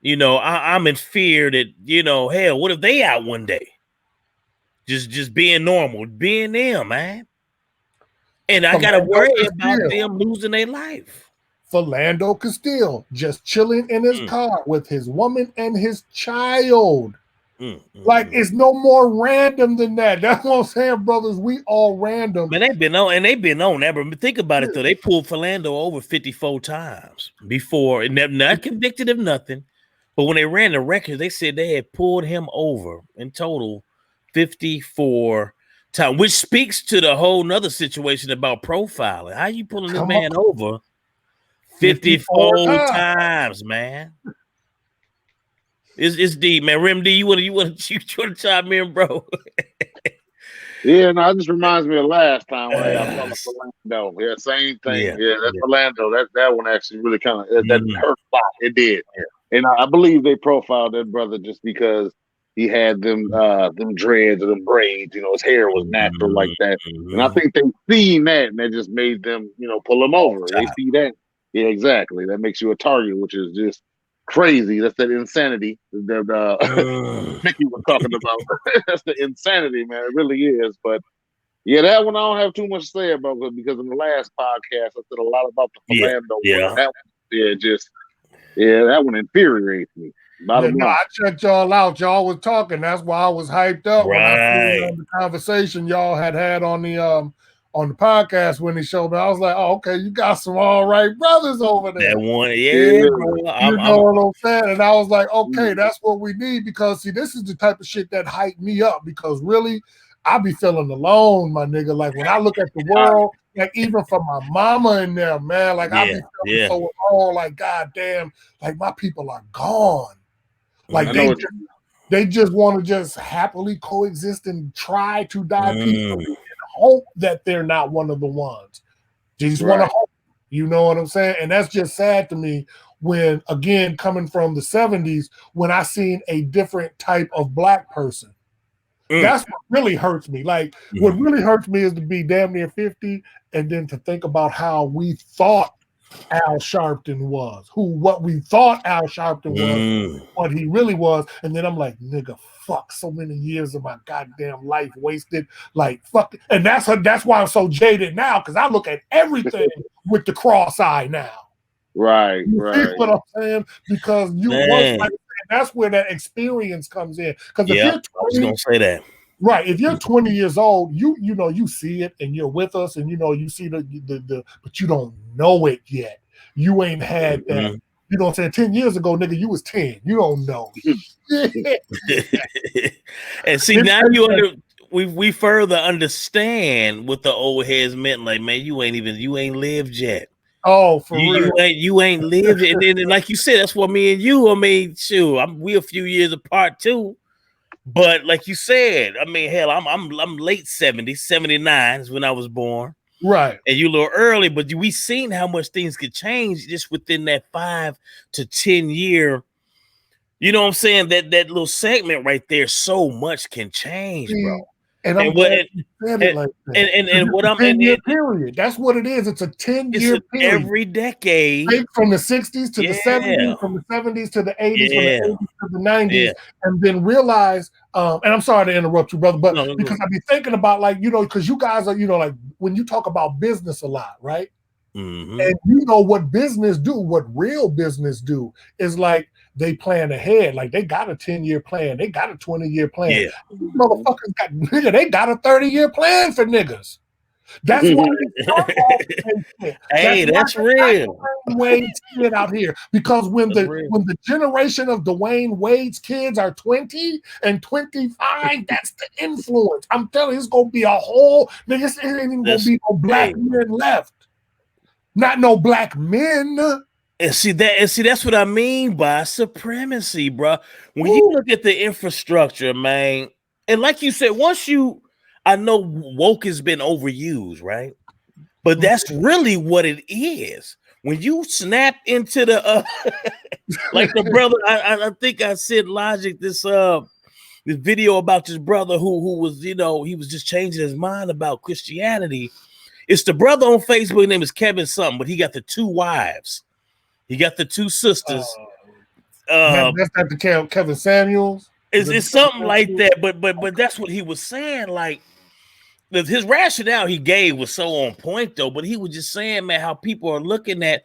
I'm in fear that, hell, what if they out one day? Just being normal, being them, man. And I got to worry about them losing their life. Philando Castile just chilling in his car with his woman and his child. Like it's no more random than that. That's what I'm saying, brothers. We all random. Man, they've been on that. But think about it though. They pulled Philando over 54 times before, and they're not convicted of nothing. But when they ran the records, they said they had pulled him over in total 54 times, which speaks to the whole nother situation about profiling. How you pulling this man over 54 times, man? It's deep, man. Rim D, you want to chime in, bro? Yeah, no, it just reminds me of last time when I saw Philando. Yeah, same thing. Yeah, that's Philando. That one actually really kind of that hurt a lot. It did. Yeah. And I believe they profiled that brother just because he had them dreads or them braids. You know, his hair was natural like that. And I think they seen that and that just made them, pull him over. They see that. Yeah, exactly. That makes you a target, which is just crazy. That's that insanity that Mickey was talking about. That's the insanity, man. It really is. But yeah, that one I don't have too much to say about because in the last podcast I said a lot about the Philando. Yeah. That one, that one infuriates me. I checked y'all out. Y'all was talking. That's why I was hyped up when I seen the conversation y'all had on the podcast when he showed me. I was like, oh, okay, you got some all right brothers over there. That one, you know what I'm saying? And I was like, okay, that's what we need because, see, this is the type of shit that hyped me up because really, I be feeling alone, my nigga. Like, when I look at the world, like, even for my mama in there, man, like, I be feeling so alone, like, goddamn, like, my people are gone. Like, they just want to just happily coexist and try to die peacefully. Hope that they're not one of the ones. They just want to hope. You know what I'm saying? And that's just sad to me when, again, coming from the 70s, when I seen a different type of black person. That's what really hurts me. Like, what really hurts me is to be damn near 50 and then to think about how we thought Al Sharpton was, what we thought Al Sharpton was, what he really was. And then I'm like, nigga, fuck, so many years of my goddamn life wasted. Like, fuck. And that's why I'm so jaded now, because I look at everything with the cross eye now. Right. You see what I'm saying? Because that's where that experience comes in. Because if you're 20, I was gonna say that. Right. If you're 20 years old, you see it and you're with us and you see the but you don't know it yet. You ain't had that. You know what I'm saying? 10 years ago, nigga, you was 10. You don't know. And see, now we further understand what the old heads meant. Like, man, you ain't lived yet. Oh, for real. You ain't lived it. And like you said, that's what me and you, we a few years apart too. But like you said, I mean, hell, I'm late 70s, 79 is when I was born. Right. And you a little early, but we seen how much things could change just within that 5 to 10 year. You know what I'm saying? That little segment right there, so much can change, bro. And I'm glad you said it like that. And what I'm 10-year period. That's what it is. It's a 10-year period. Every decade. From the 60s to the 70s, from the 70s to the 80s, from the 80s to the 90s, and then realize, and I'm sorry to interrupt you, brother, but because I be thinking about, like, because you guys are, like, when you talk about business a lot, right? And what business do, what real business do is like, they plan ahead. Like, they got a 10-year plan. They got a 20-year plan. Yeah. These motherfuckers they got a 30-year plan for niggas. That's why that's real. Wade's kid out here. Because when the generation of Dwayne Wade's kids are 20 and 25, that's the influence. I'm telling you, it's gonna be a whole nigga. It ain't even gonna be no black men left. Not no black men. And see that's what I mean by supremacy, bro. When you look at the infrastructure, man, and like you said, I know woke has been overused, right? But that's really what it is. When you snap into the like the brother, I think I said Logic this video about this brother who was, he was just changing his mind about Christianity. It's the brother on Facebook, his name is Kevin something, but he got the 2 wives. He got the 2 sisters. That's not the Kevin Samuels. It's something like that, but that's what he was saying. Like, his rationale he gave was so on point, though. But he was just saying, man, how people are looking at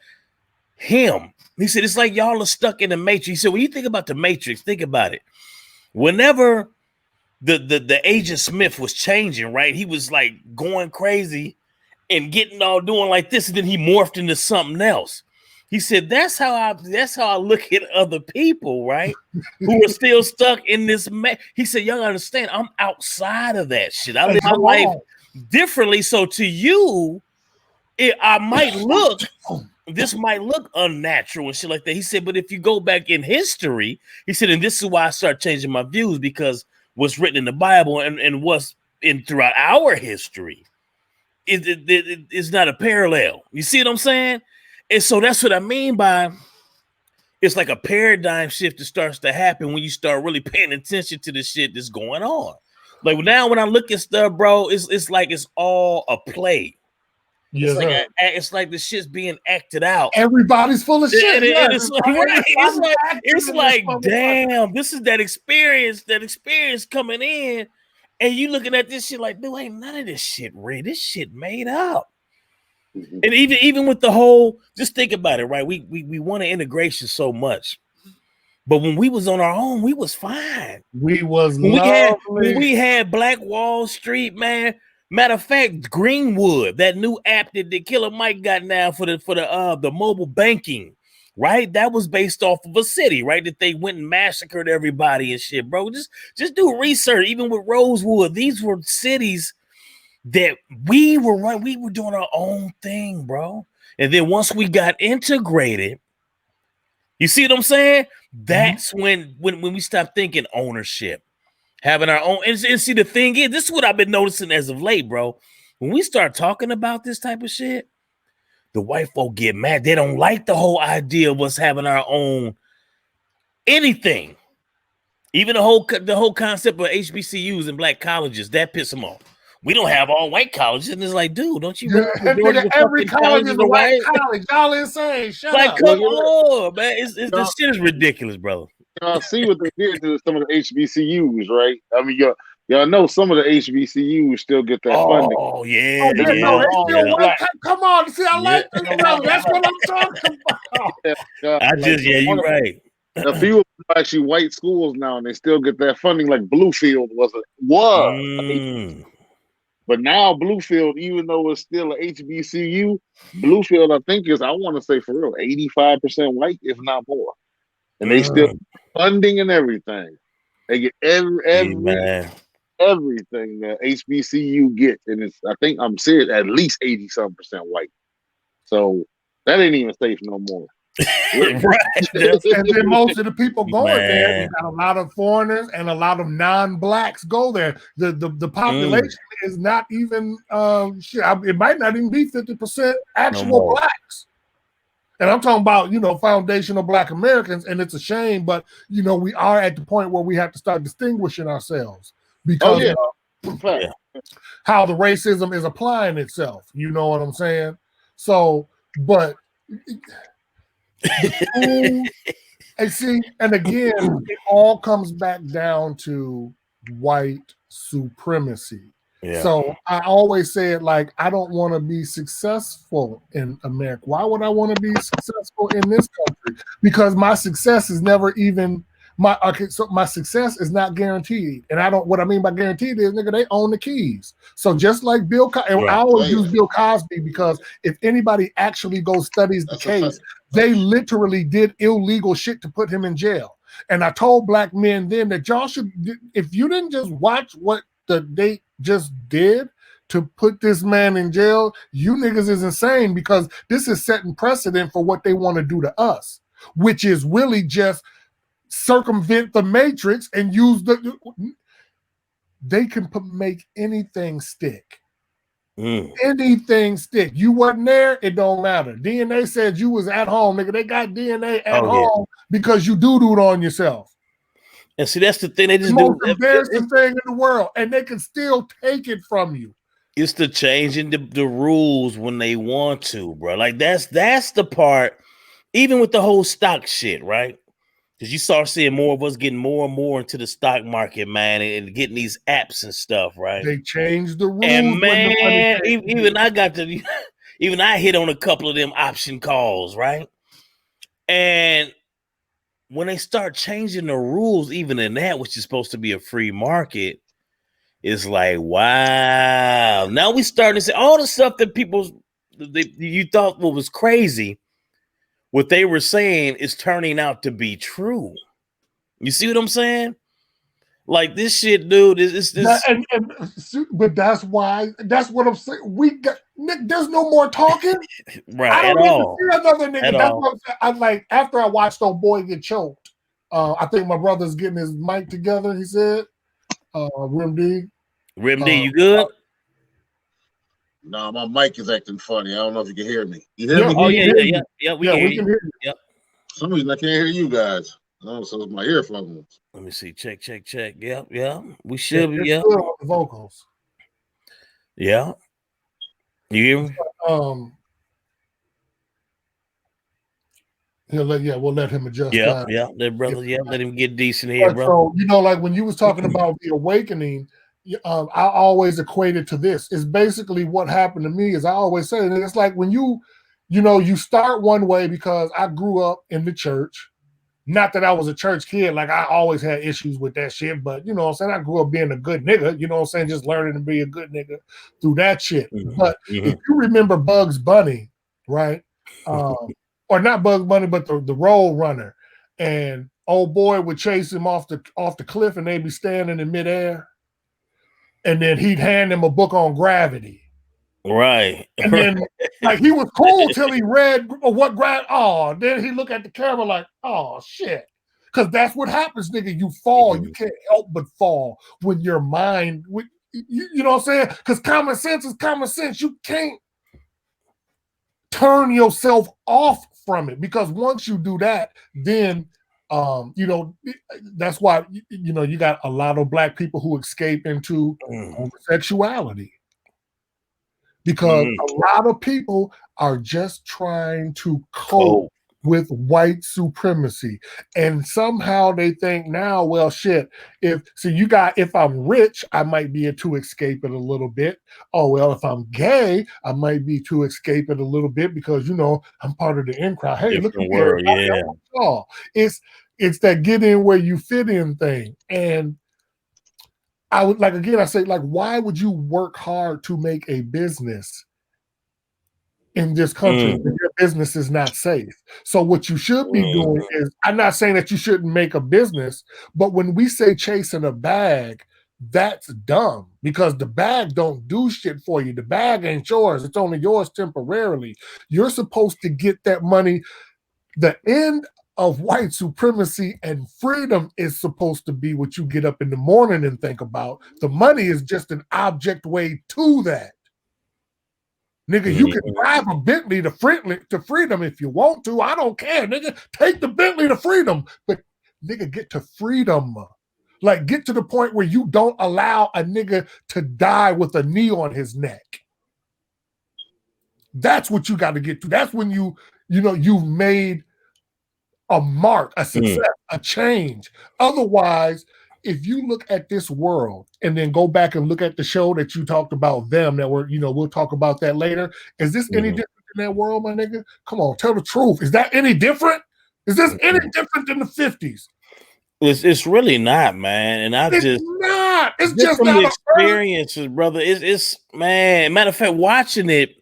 him. He said it's like y'all are stuck in the Matrix. He said, when you think about the Matrix, think about it. whenever the Agent Smith was changing, right? He was like going crazy and getting all doing like this, and then he morphed into something else. He said, that's how I look at other people, right? Who are still stuck in this. He said, y'all understand, I'm outside of that shit. I live my life differently. So to you, this might look unnatural and shit like that. He said, but if you go back in history, he said, and this is why I start changing my views, because what's written in the Bible and what's in throughout our history is not a parallel. You see what I'm saying? And so that's what I mean by it's like a paradigm shift that starts to happen when you start really paying attention to the shit that's going on. Like now when I look at stuff, bro, it's like it's all a play. Yes, it's like the shit's being acted out. Everybody's full of shit. It's like, damn, this is that experience coming in, and you looking at this shit like, dude, ain't none of this shit real. This shit made up. Mm-hmm. And even with the whole, just think about it, right? We want integration so much, but when we was on our own, we was fine. We had Black Wall Street, man. Matter of fact, Greenwood, that new app that Killer Mike got now for the mobile banking, right? That was based off of a city, right? That they went and massacred everybody and shit, bro. Just do research. Even with Rosewood, these were cities that we were doing our own thing, bro. And then once we got integrated, you see what I'm saying? That's when we stopped thinking ownership. Having our own, and see, the thing is, this is what I've been noticing as of late, bro. When we start talking about this type of shit, the white folk get mad. They don't like the whole idea of us having our own anything. Even the whole concept of HBCUs and black colleges, that piss them off. We don't have all white colleges, and it's like, dude, don't you? Every college is a white college. Y'all insane. Shut up. Come on, man. This shit is ridiculous, brother. Y'all see what they did to some of the HBCUs, right? I mean, y'all know some of the HBCUs still get that funding. Oh yeah, Come on, see, I like this. That's what I'm talking about. You're right. A few of them are actually white schools now, and they still get that funding. Like Bluefield was. But now Bluefield, even though it's still an HBCU, Bluefield, I think is, I want to say for real, 85% white, if not more. And they still funding and everything. They get everything that HBCU gets, and it's, I think I'm serious, at least 80-something% white. So that ain't even safe no more. Right. And then most of the people going there, you got a lot of foreigners and a lot of non-blacks go there. The population is not even it might not even be 50% actual blacks. And I'm talking about, foundational black Americans, and it's a shame, but we are at the point where we have to start distinguishing ourselves because how the racism is applying itself. You know what I'm saying? So, but and again, it all comes back down to white supremacy. Yeah. So I always say it like, I don't want to be successful in America. Why would I want to be successful in this country? Because my success is never even my success is not guaranteed. And what I mean by guaranteed is, nigga, they own the keys. So just like Bill Cosby, I always use Bill Cosby because if anybody actually goes studies the case, they literally did illegal shit to put him in jail. And I told black men then that y'all should, if you didn't just watch what they just did to put this man in jail, you niggas is insane, because this is setting precedent for what they want to do to us, which is really just circumvent the matrix and use they can make anything stick. Anything stick. You wasn't there, it don't matter. DNA said you was at home, nigga. They got DNA at home because you doo-dooed on yourself. And see, that's the thing. They just the most embarrassing thing in the world, and they can still take it from you. It's the changing the rules when they want to, bro. Like that's the part. Even with the whole stock shit, right? Because you start seeing more of us getting more and more into the stock market, man, and getting these apps and stuff, right? They changed the rules. And man, even I hit on a couple of them option calls, right? And when they start changing the rules, even in that, which is supposed to be a free market, it's like, wow. Now we starting to see all the stuff that you thought was crazy. What they were saying is turning out to be true. You see what I'm saying? Like this shit, dude. But that's what I'm saying. Nick, there's no more talking. Right, I don't at need all. to see another nigga. At That's all. what I'm saying. I'm like, after I watched old boy get choked, I think my brother's getting his mic together, he said. Rim D, you good? No, my mic is acting funny. I don't know if you can hear me. You hear Yeah, me? Oh, we can hear you. we can hear you. Yep. For some reason I can't hear you guys. Oh, so it's my earphones. Let me see. Check. Yep. We should be. It's Yep. good with the vocals. Yeah. You hear me? We'll let him adjust. Yeah. That brother. Yeah. Let him get decent here, bro. So like when you was talking about the awakening, I always equate it to this. It's basically what happened to me. Is I always say it's like when you start one way, because I grew up in the church. Not that I was a church kid, like I always had issues with that shit, but you know what I'm saying? I grew up being a good nigga, you know what I'm saying? Just learning to be a good nigga through that shit. But if you remember Bugs Bunny, right? Or not Bugs Bunny, but the Road Runner, and old boy would chase him off the cliff and they'd be standing in midair, and then he'd hand him a book on gravity. Right. And then like he was cool till he read what then he look at the camera like, oh shit. Because that's what happens, nigga. You fall. You can't help but fall when your mind, you know what I'm saying? Because common sense is common sense. You can't turn yourself off from it, because once you do that, then that's why you got a lot of black people who escape into homosexuality. Because a lot of people are just trying to cope with white supremacy. And somehow they think now, well, shit, if I'm rich, I might be able to escape it a little bit. Oh, well, if I'm gay, I might be to escape it a little bit because, I'm part of the in crowd. Hey, different look at world, yeah. It's that get in where you fit in thing. And I would I say, why would you work hard to make a business in this country when your business is not safe? So what you should be doing is, I'm not saying that you shouldn't make a business, but when we say chasing a bag, that's dumb, because the bag don't do shit for you. The bag ain't yours. It's only yours temporarily. You're supposed to get that money. The end of white supremacy and freedom is supposed to be what you get up in the morning and think about. The money is just an object way to that. Nigga, you can drive a Bentley to freedom if you want to. I don't care, nigga. Take the Bentley to freedom. But nigga, get to freedom. Like, get to the point where you don't allow a nigga to die with a knee on his neck. That's what you got to get to. That's when you've made a mark, a success, a change. Otherwise, if you look at this world and then go back and look at the show that you talked about, we'll talk about that later. Is this any different in that world, my nigga? Come on, tell the truth. Is that any different? Is this any different than the 50s? It's really not, man. And it's not. It's just from not the experiences, brother. It's man. Matter of fact, watching it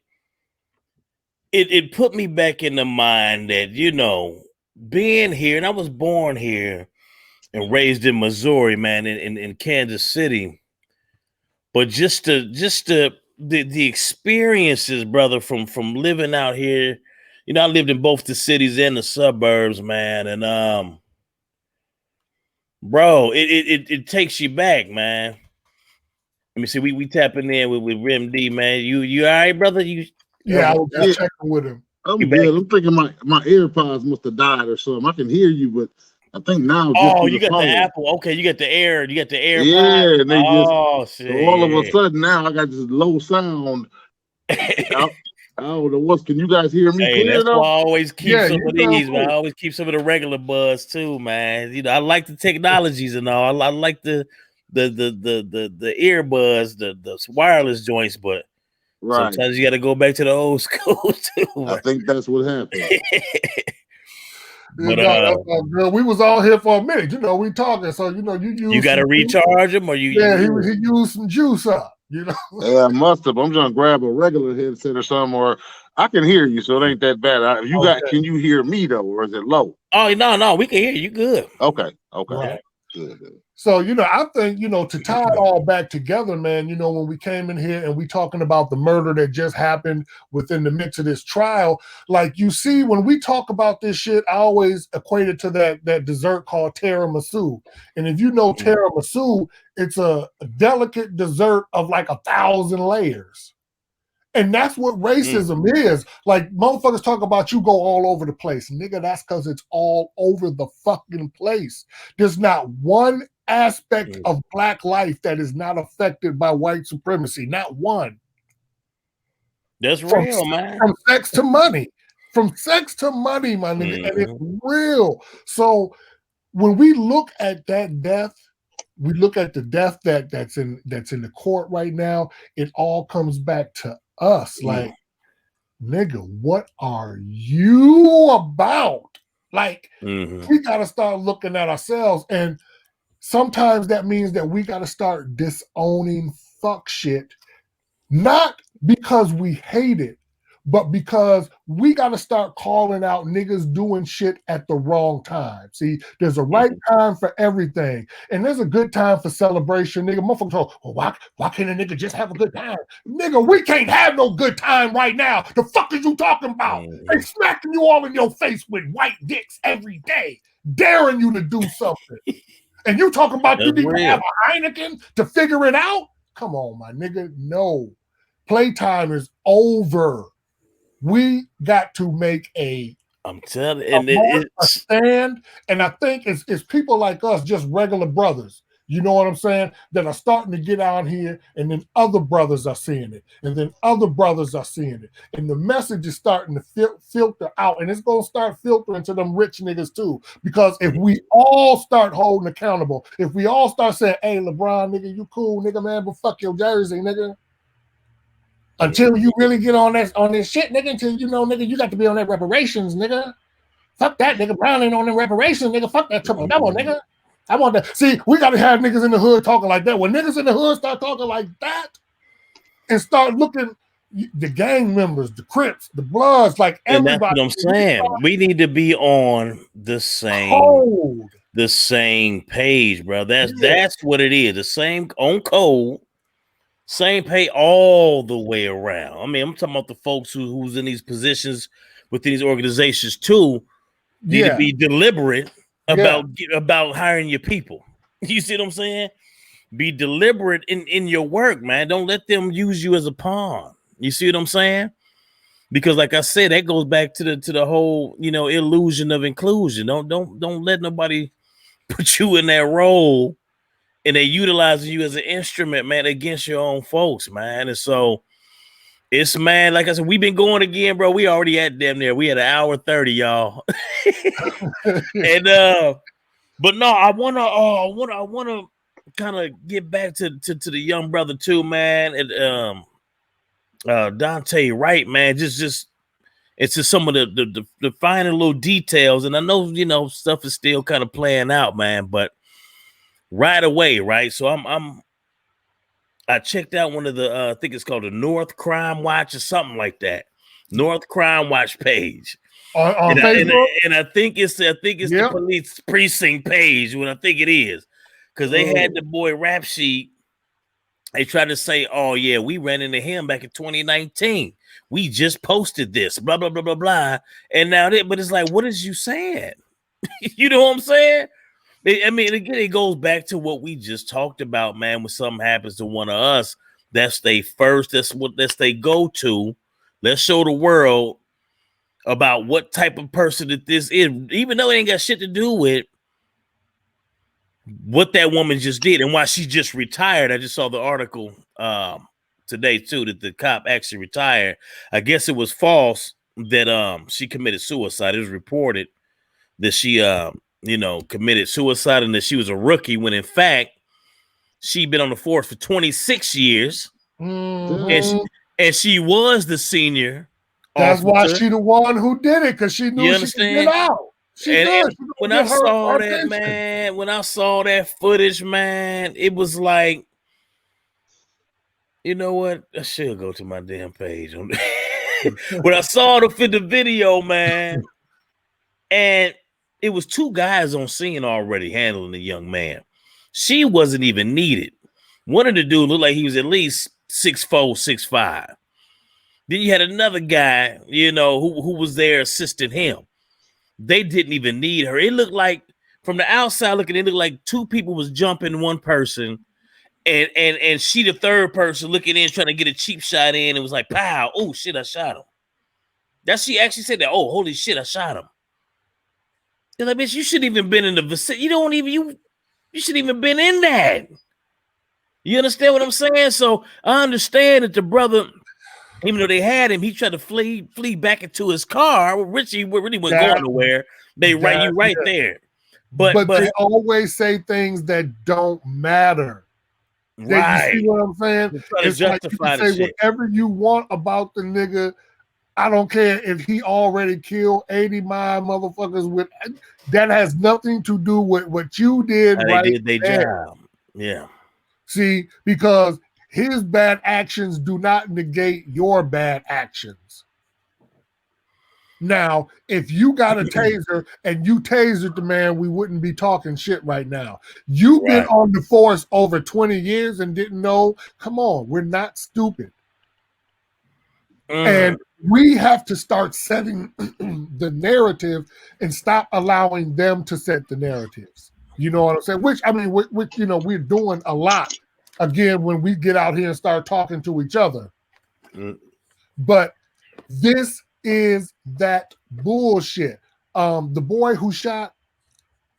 put me back in the mind that, being here, and I was born here and raised in Missouri, man, in Kansas City. But just the experiences, brother, from living out here. I lived in both the cities and the suburbs, man, and bro, it takes you back, man. Let me see. We tapping in with Rim D, man. You all right, brother? I was just checking with him. I'm good. I'm thinking my AirPods must have died or something. I can hear you, but I think now. You got the Apple. Okay, you got the Air. You got the AirPods. Yeah, and they shit. So all of a sudden now I got this low sound. I don't know what's. Can you guys hear me clear? That's though? why I always keep some of these. Man. I always keep some of the regular buzz too, man. I like the technologies and all. I like the earbuds, the wireless joints, but. Right. Sometimes you got to go back to the old school too. I think that's what happened. But that's all good. We was all here for a minute. We talking. So you got to recharge him, or you? Yeah, he used some juice up. Yeah, I must have. I'm trying to grab a regular headset or something, or I can hear you, so it ain't that bad. Can you hear me though, or is it low? Oh no, we can hear you good. Okay. Right. Good. So, I think, to tie it all back together, man, when we came in here and we talking about the murder that just happened within the midst of this trial, like you see, when we talk about this shit, I always equate it to that dessert called tiramisu. And if you know tiramisu, it's a delicate dessert of like 1,000 layers. And that's what racism is. Like, motherfuckers talk about you go all over the place. Nigga, that's because it's all over the fucking place. There's not one aspect of Black life that is not affected by white supremacy. Not one. That's real, man. From sex to money. From sex to money, my nigga. And it's real. So when we look at that death, we look at the death that's in the court right now, it all comes back to us. Like, nigga, what are you about? Like, we gotta start looking at ourselves, and sometimes that means that we gotta start disowning fuck shit, not because we hate it, but because we gotta start calling out niggas doing shit at the wrong time. See, there's a right time for everything, and there's a good time for celebration. Nigga, motherfuckers talk, well, why can't a nigga just have a good time? Nigga, we can't have no good time right now. The fuck is you talking about? They smacking you all in your face with white dicks every day, daring you to do something. And you talking about you need to have a Heineken to figure it out? Come on, my nigga. No. Playtime is over. We got to make I'm telling you, a stand, and I think it's people like us, just regular brothers, you know what I'm saying, that are starting to get out here, and then other brothers are seeing it, and then other brothers are seeing it, and the message is starting to filter out, and it's going to start filtering to them rich niggas too, because if we all start holding accountable, if we all start saying, hey, LeBron, nigga, you cool, nigga, man, but fuck your jersey, nigga. Until you really get on this shit, nigga, until nigga, you got to be on that reparations, nigga. Fuck that, nigga. Brown ain't on the reparations, nigga. Fuck that triple double, nigga. I want that. See, we got to have niggas in the hood talking like that. When niggas in the hood start talking like that and start looking, the gang members, the Crips, the Bloods, like everybody. And that's what I'm saying. We need to be on the same page, bro. That's what it is. The same on code. Same pay all the way around. I mean, I'm talking about the folks who's in these positions within these organizations too. Need to be deliberate about hiring your people. You see what I'm saying? Be deliberate in your work, man. Don't let them use you as a pawn. You see what I'm saying? Because, like I said, that goes back to the whole illusion of inclusion. Don't let nobody put you in that role. And they utilizing you as an instrument, man, against your own folks, man. And so it's, man, like I said, we've been going again, bro. We already at damn near. We had 1 hour 30, y'all. And but no, I wanna kind of get back to the young brother too, man. And Daunted Wright, man, just it's just some of the finer little details. And I know stuff is still kind of playing out, man, but right away, right? So I checked out one of the I think it's called the North Crime Watch or something like that. North Crime Watch page. On Facebook? And I think it's the police precinct page, what I think it is. Because they had the boy Rap Sheet. They tried to say, oh yeah, we ran into him back in 2019. We just posted this, blah, blah, blah, blah, blah. And now but it's like, what is you saying? You know what I'm saying? I mean, again, it goes back to what we just talked about, man. When something happens to one of us, that's they first. That's they go to. Let's show the world about what type of person that this is, even though it ain't got shit to do with what that woman just did and why she just retired. I just saw the article today too that the cop actually retired. I guess it was false that she committed suicide. It was reported that she committed suicide and that she was a rookie when in fact she'd been on the force for 26 years. And she was the senior. That's officer. why she the one who did it, because she knew she could get out. She And good. She when gonna I get her saw that, attention. man, when I saw that footage, man, it was like, you know what? I should go to my damn page. When I saw the video, man, and it was two guys on scene already handling the young man. She wasn't even needed. One of the dudes looked like he was at least 6'4", 6'5". Then you had another guy, you know, who was there assisting him. They didn't even need her. It looked like, from the outside looking, it looked like two people was jumping one person, and she the third person looking in, trying to get a cheap shot in, and was like, pow, oh shit, I shot him. That she actually said that, oh, holy shit, I shot him. They're like, bitch, you shouldn't even been in the vicinity. You shouldn't even been in that. You understand what I'm saying? So I understand that the brother, even though they had him, he tried to flee back into his car. Well, Richie really wasn't going nowhere. They right there. But they always say things that don't matter. Right. You see what I'm saying? It's like you can say whatever you want about the nigga. I don't care if he already killed 89 motherfuckers. That has nothing to do with what you did. They did their job. Yeah. See, because his bad actions do not negate your bad actions. Now, if you got a taser and you tasered the man, we wouldn't be talking shit right now. You've been on the force over 20 years and didn't know. Come on, we're not stupid. And we have to start setting the narrative and stop allowing them to set the narratives. You know what I'm saying? Which you know, we're doing a lot again when we get out here and start talking to each other. But this is that bullshit. The boy who shot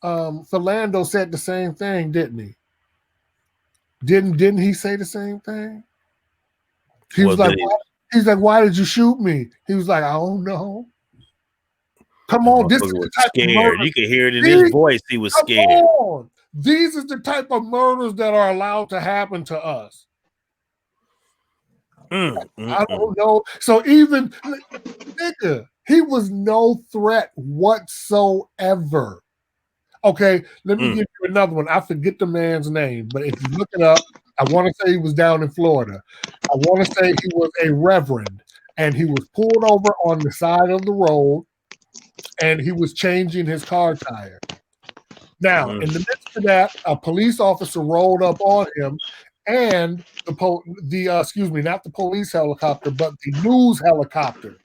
Philando said the same thing, didn't he? Didn't he say the same thing? He was like, he's like, why did you shoot me? He was like, I don't know. Come on, this is the type of murder. You can hear it in his voice. He was scared. On. These are the type of murders that are allowed to happen to us. I don't know. So even, nigga, he was no threat whatsoever. Okay, let me give you another one. I forget the man's name, but if you look it up, I want to say he was down in Florida. I want to say he was a reverend, and he was pulled over on the side of the road, and he was changing his car tire. Now, in the midst of that, a police officer rolled up on him, and not the police helicopter, but the news helicopter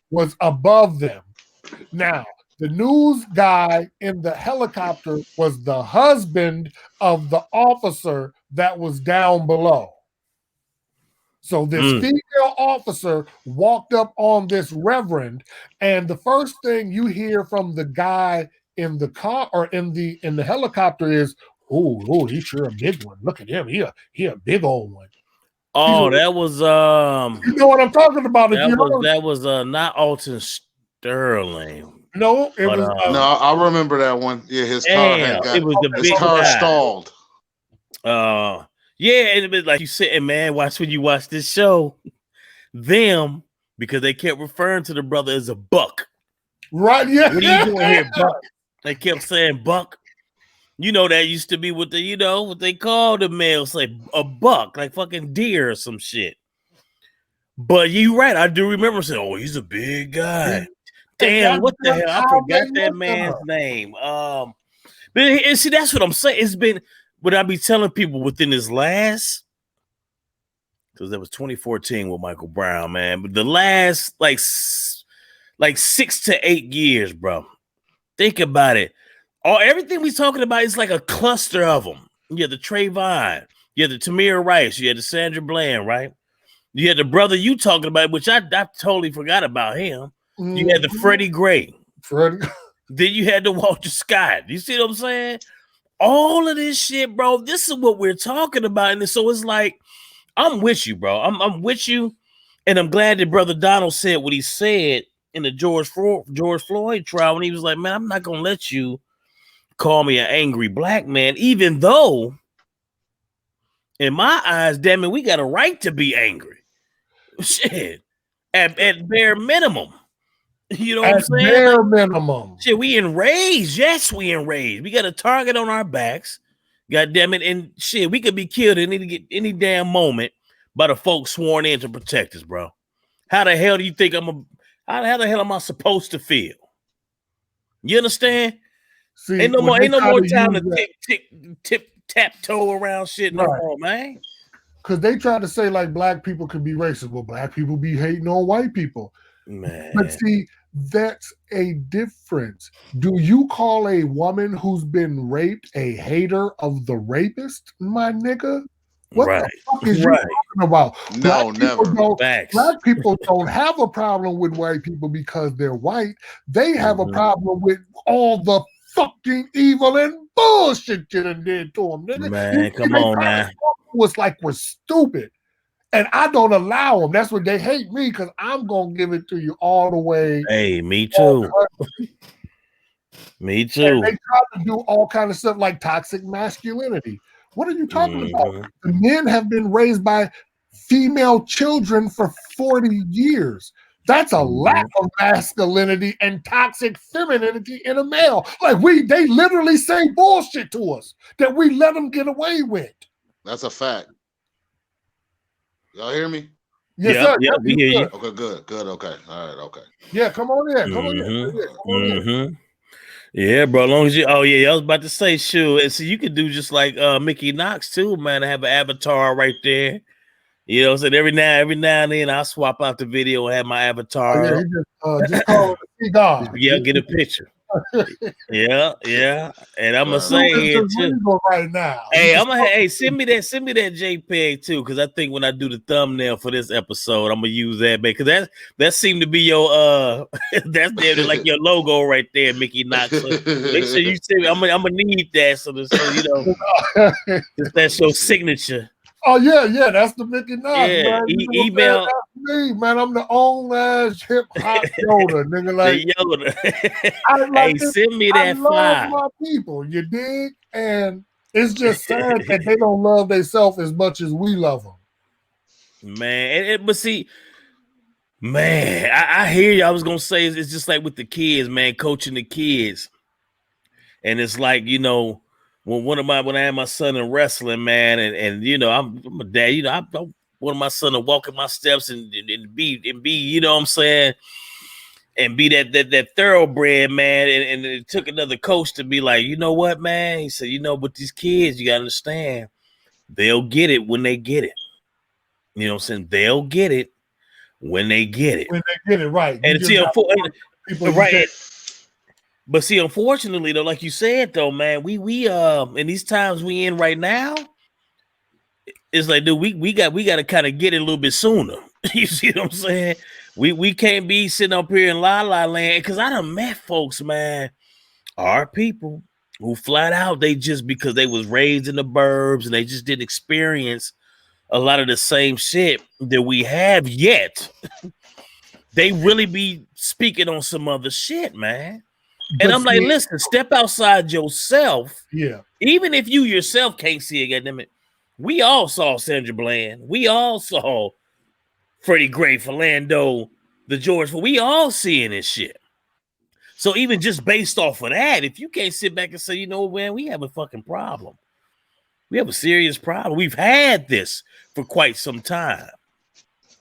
was above them. Now, the news guy in the helicopter was the husband of the officer that was down below. So this female officer walked up on this reverend, and the first thing you hear from the guy in the car or in the helicopter is, "Oh, he's sure a big one. Look at him. He a big old one." Oh, that was you know what I'm talking about? That was not Alton Sterling. No, it was. No, I remember that one. Yeah, his car stalled. Yeah, and it was like you said, man, when you watch this show, because they kept referring to the brother as a buck. Right, yeah. What are you doing here, buck? They kept saying buck. You know, that used to be what they call the males, like a buck, like fucking deer or some shit. But you're right, I do remember saying, oh, he's a big guy. Damn, what the hell? I forgot that man's name. But see, that's what I'm saying. It's been what I be telling people within this last, because that was 2014 with Michael Brown, man. But the last like 6 to 8 years, bro. Think about it. Everything we talking about is like a cluster of them. You had the Trayvon, you had the Tamir Rice, you had the Sandra Bland, right? You had the brother you talking about, which I totally forgot about him. You had the Freddie Gray. Then you had the Walter Scott. You see what I'm saying? All of this shit, bro. This is what we're talking about. And so it's like, I'm with you, bro. I'm with you. And I'm glad that Brother Donald said what he said in the George Floyd trial when he was like, man, I'm not going to let you call me an angry black man, even though in my eyes, damn it, we got a right to be angry. Shit. At bare minimum. You know what I'm saying? Bare minimum. Shit, we enraged. Yes, we enraged. We got a target on our backs. God damn it. And shit, we could be killed at any damn moment by the folks sworn in to protect us, bro. How the hell do you think how the hell am I supposed to feel? You understand? See, Ain't no more time to tip tap toe around shit no more, man. Because they try to say like black people can be racist. Well, black people be hating on white people. Man. But see, that's a difference. Do you call a woman who's been raped a hater of the rapist, my nigga? What the fuck is you talking about? No, never. Black people don't have a problem with white people because they're white. They have a problem with all the fucking evil and bullshit you done did to them, nigga. Man, come on, man. Was like we're stupid. And I don't allow them. That's what they hate me because I'm gonna give it to you all the way. Hey, me too. Me too. And they try to do all kind of stuff like toxic masculinity. What are you talking about? The men have been raised by female children for 40 years. That's a lack of masculinity and toxic femininity in a male. Like they literally say bullshit to us that we let them get away with. That's a fact. Y'all hear me? Yes, sir. Yeah, we hear you. Okay, good. Okay. All right, okay. Yeah, come on in. Come on in. Yeah, bro. As long as I was about to say, sure. And so you could do just like Mickey Knox too, man. I have an avatar right there. You know, so every now and then I'll swap out the video and have my avatar. Just call it a cigar. Yeah, get a picture. yeah. And I'm gonna say here too. Right now. Hey, send me that JPEG too, because I think when I do the thumbnail for this episode, I'm gonna use that, because that seemed to be your that's like your logo right there, Mickey Knox. So make sure you send me. I'm gonna need that so you know that's your signature. Oh yeah, that's the Mickey Knox. Yeah, man. Email. That's me, man. I'm the old ass hip hop Yoda, nigga. Like the Yoda. Send me that file. I love my people, you dig? And it's just sad that they don't love themselves as much as we love them. Man, but see, man, I hear you. I was gonna say it's just like with the kids, man, coaching the kids, and it's like, you know. When I had my son in wrestling, man, and you know, I'm a dad, you know, I want my son to walk in my steps and be, you know what I'm saying, and be that thoroughbred, man. And it took another coach to be like, you know what, man? He said, you know, but these kids, you gotta understand, they'll get it when they get it. You know what I'm saying? They'll get it when they get it. When they get it, right. And see, right. But see, unfortunately, though, like you said, though, man, we in these times we in right now, it's like, dude, we got to kind of get it a little bit sooner. You see what I'm saying? We can't be sitting up here in la la land, because I done met folks, man, our people who flat out they just, because they was raised in the burbs and they just didn't experience a lot of the same shit that we have yet. They really be speaking on some other shit, man. And I'm like, listen, step outside yourself. Yeah. Even if you yourself can't see it, goddammit. We all saw Sandra Bland. We all saw Freddie Gray, Philando, the George. We all seeing this shit. So even just based off of that, if you can't sit back and say, you know, man, we have a fucking problem. We have a serious problem. We've had this for quite some time.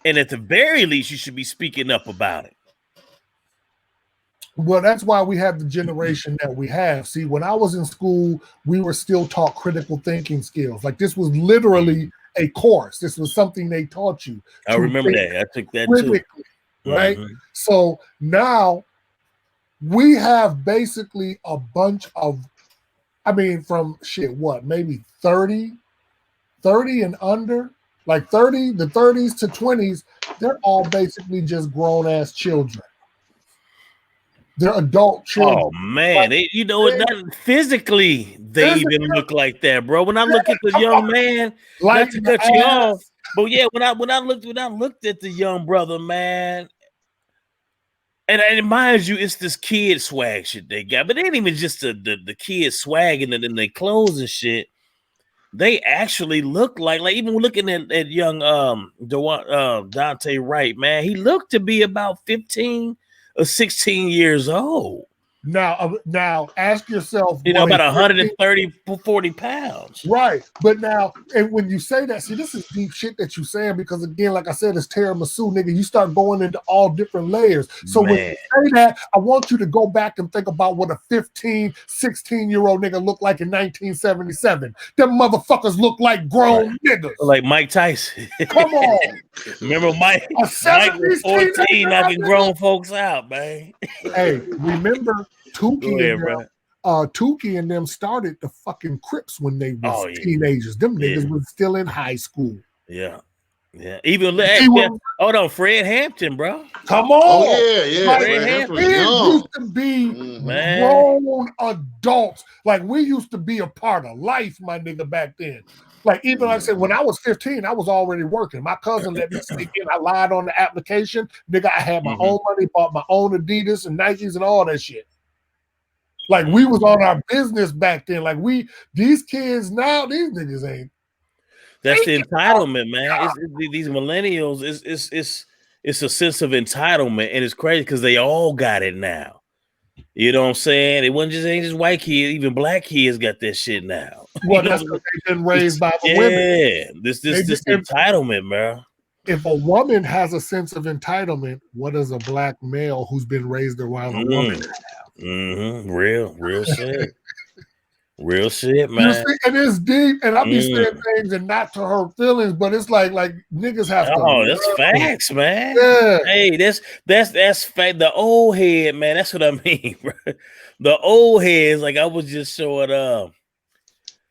And at the very least, you should be speaking up about it. Well, that's why we have the generation that we have. See, when I was in school, we were still taught critical thinking skills. Like, this was literally a course. This was something they taught you. I remember that. I took that too. Right? Mm-hmm. So now we have basically a bunch of, I mean, from maybe 30 and under, like the 30s to 20s, they're all basically just grown-ass children. They're adult children. Oh man, not physically they even look like that, bro. When I look at the young man, not to cut you off, but yeah, when I looked at the young brother, man, and mind you, it's this kid swag shit they got, but it ain't even just the kid swag and then they clothes and shit. They actually look like even looking at young Daunted Wright, man, he looked to be about 15. of 16 years old. Now ask yourself, You know, what a about 130, 40 pounds. right. But now, and when you say that, see, this is deep shit that you're saying, because again, like I said, it's tiramisu, nigga. You start going into all different layers. So when you say that, I want you to go back and think about what a 15, 16-year-old nigga looked like in 1977. Them motherfuckers look like grown niggas. Like Mike Tyson. Come on. Remember Mike? Mike was 14 knocking grown folks out, man. Hey, remember Tukey and them started the fucking Crips when they was teenagers. Them niggas was still in high school. Yeah. Even hold on, Fred Hampton, bro. Come on. Oh yeah. Fred Hampton used to be grown adults. Like, we used to be a part of life, my nigga, back then. Like, even like I said, when I was 15, I was already working. My cousin let me sneak in. I lied on the application. Nigga, I had my own money, bought my own Adidas and Nikes and all that shit. Like, we was on our business back then. Like, these kids now, these niggas ain't. That's the entitlement, man. These millennials, it's a sense of entitlement, and it's crazy because they all got it now. You know what I'm saying? It ain't just white kids, even black kids got that shit now. Well, that's because they've been raised by the women. Yeah, this entitlement, bro. If a woman has a sense of entitlement, what does a black male who's been raised around a woman have? Real shit. Real shit, man. You see, and it's deep, and I be saying things and not to hurt feelings, but it's like niggas have to. Oh, that's facts, man. Yeah. Hey, that's fact. The old head, man. That's what I mean, bro. The old heads, like I was just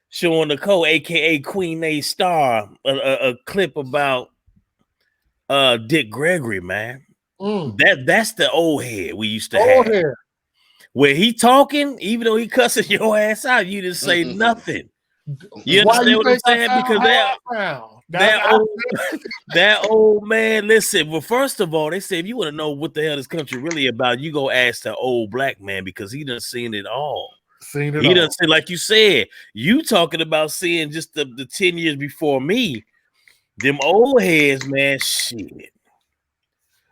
showing Nicole, aka Queen A Star, a clip about Dick Gregory, man. That's the old head we used to have. Head. Where he talking, even though he cussing your ass out, you didn't say nothing. You understand what I'm saying? Because that old man, listen, well, first of all, they say if you want to know what the hell this country really about, you go ask the old black man, because he done seen it all. He done seen, like you said, you talking about seeing just the 10 years before me. Them old heads, man, shit.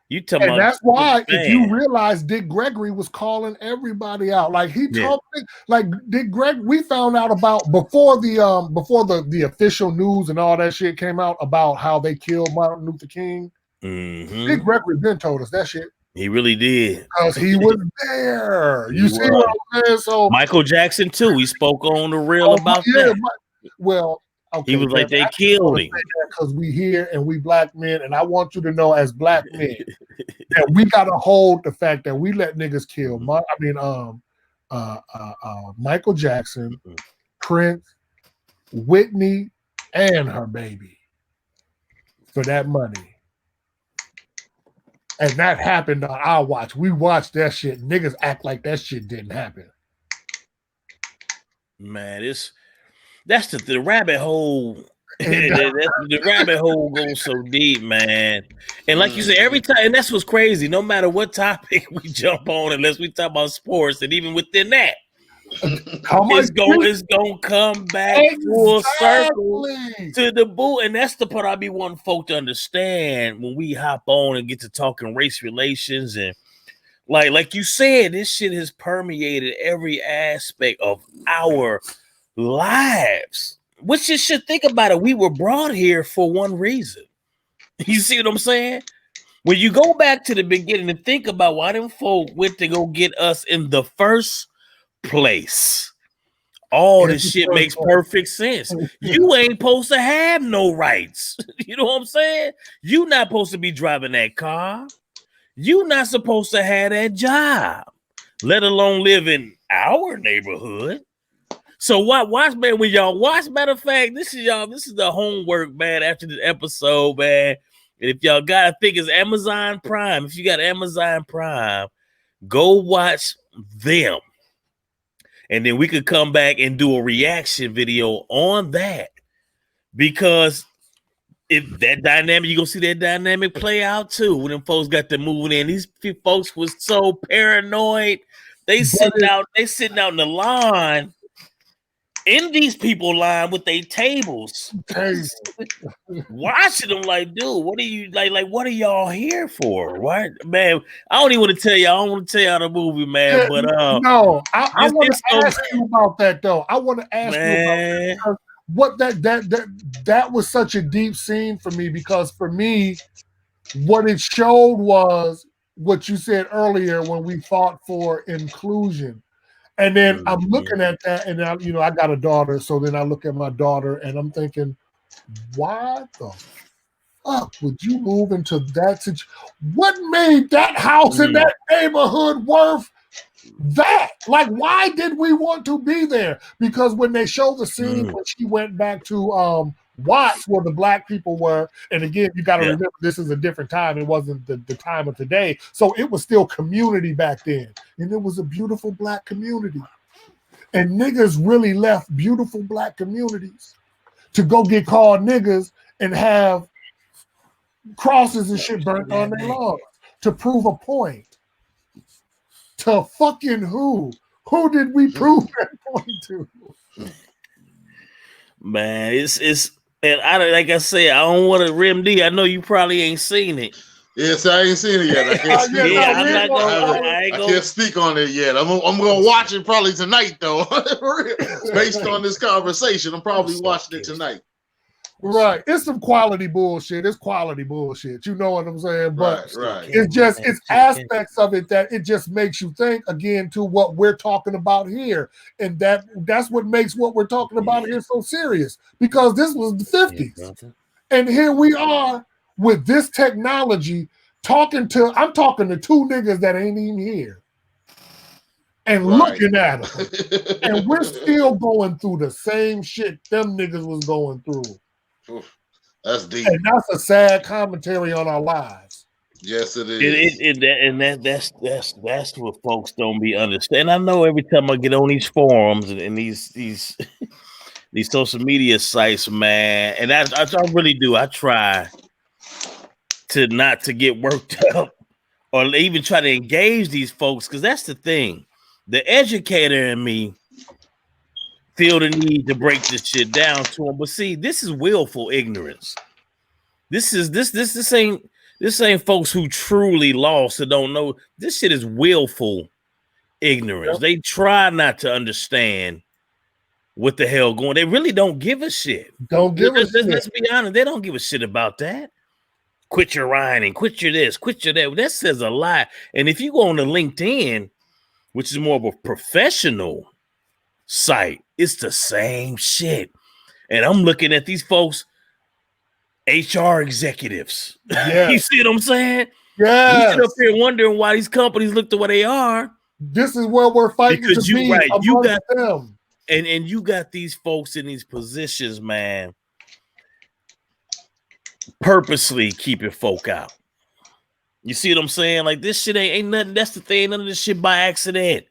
You talking and that's why, if you realize, Dick Gregory was calling everybody out. Like, he talked, like Dick Gregory, we found out about before the official news and all that shit came out about how they killed Martin Luther King. Dick Gregory been told us that shit. He really did. Because he was there. You see what I'm saying? So Michael Jackson too. He spoke on the real about that. Well, okay, he was like, they killed him. Because we here and we black men, and I want you to know, as black men, that we gotta hold the fact that we let niggas kill. Michael Jackson, Prince, Whitney, and her baby for that money. And that happened on our watch. We watched that shit. Niggas act like that shit didn't happen. Man, that's the rabbit hole. The rabbit hole goes so deep, man. And like you said, every time, and that's what's crazy. No matter what topic we jump on, unless we talk about sports, and even within that, it's gonna come back full circle to the boo. And that's the part I be wanting folk to understand when we hop on and get to talking race relations. And like you said, this shit has permeated every aspect of our lives. Which you should think about it. We were brought here for one reason. You see what I'm saying? When you go back to the beginning and think about why them folk went to go get us in the first place, all this shit makes perfect sense. You ain't supposed to have no rights. You know what I'm saying? You not supposed to be driving that car. You not supposed to have that job, let alone live in our neighborhood. So watch, man, when y'all watch, matter of fact, this is the homework, man, after this episode, man. And if y'all got, I think it's Amazon Prime. If you got Amazon Prime, go watch them. And then we could come back and do a reaction video on that. Because if that dynamic, you're gonna see that dynamic play out too. When them folks got to moving in, these folks was so paranoid. They sitting out in the lawn. in these people line with their tables, watching them like, dude, what are you like? What are y'all here for? What, man? I don't even want to tell y'all. I don't want to tell y'all the movie, man. Yeah, but no, I want it's to ask you about that though. I want to ask you about that, because what that was such a deep scene for me, because for me, what it showed was what you said earlier when we fought for inclusion. And then I'm looking at that, and I got a daughter, so then I look at my daughter, and I'm thinking, why the fuck would you move into that situation? What made that house in that neighborhood worth that? Like, why did we want to be there? Because when they showed the scene when she went back to Watts, where the black people were, and again, you got to remember, this is a different time. It wasn't the time of today, so it was still community back then, and it was a beautiful black community. And niggas really left beautiful black communities to go get called niggas and have crosses and shit burnt on their lawns to prove a point. To fucking who? Who did we prove that point to? Man, it's and like I said, I don't want to rim D. I know you probably ain't seen it. Yes, I ain't seen it yet. I can't speak. I can't speak on it yet. I'm gonna watch it probably tonight though. Based on this conversation, I'm probably watching it tonight. Right, it's some quality bullshit. It's quality bullshit. You know what I'm saying? But right. It's aspects of it that it just makes you think again to what we're talking about here, and that's what makes what we're talking about here so serious, because this was the 50s, and here we are with this technology I'm talking to two niggas that ain't even here, and looking at them, and we're still going through the same shit them niggas was going through. That's deep, and that's a sad commentary on our lives. Yes, it is. That's what folks don't be understand. I know every time I get on these forums and these social media sites, man, and I really do. I try to not to get worked up or even try to engage these folks, because that's the thing. The educator in me feel the need to break this shit down to them. But see, this is willful ignorance. This ain't folks who truly lost or don't know. This shit is willful ignorance. They try not to understand what the hell going. They really don't give a shit. Let's be honest. They don't give a shit about that. Quit your whining, quit your this, quit your that. That says a lot. And if you go on to LinkedIn, which is more of a professional site, it's the same shit. And I'm looking at these folks, HR executives. Yeah. You see what I'm saying? Yeah. We sit up here wondering why these companies look the way they are. This is where we're fighting, because you got them. And you got these folks in these positions, man, purposely keeping folk out. You see what I'm saying? Like, this shit ain't nothing. That's the thing. None of this shit by accident.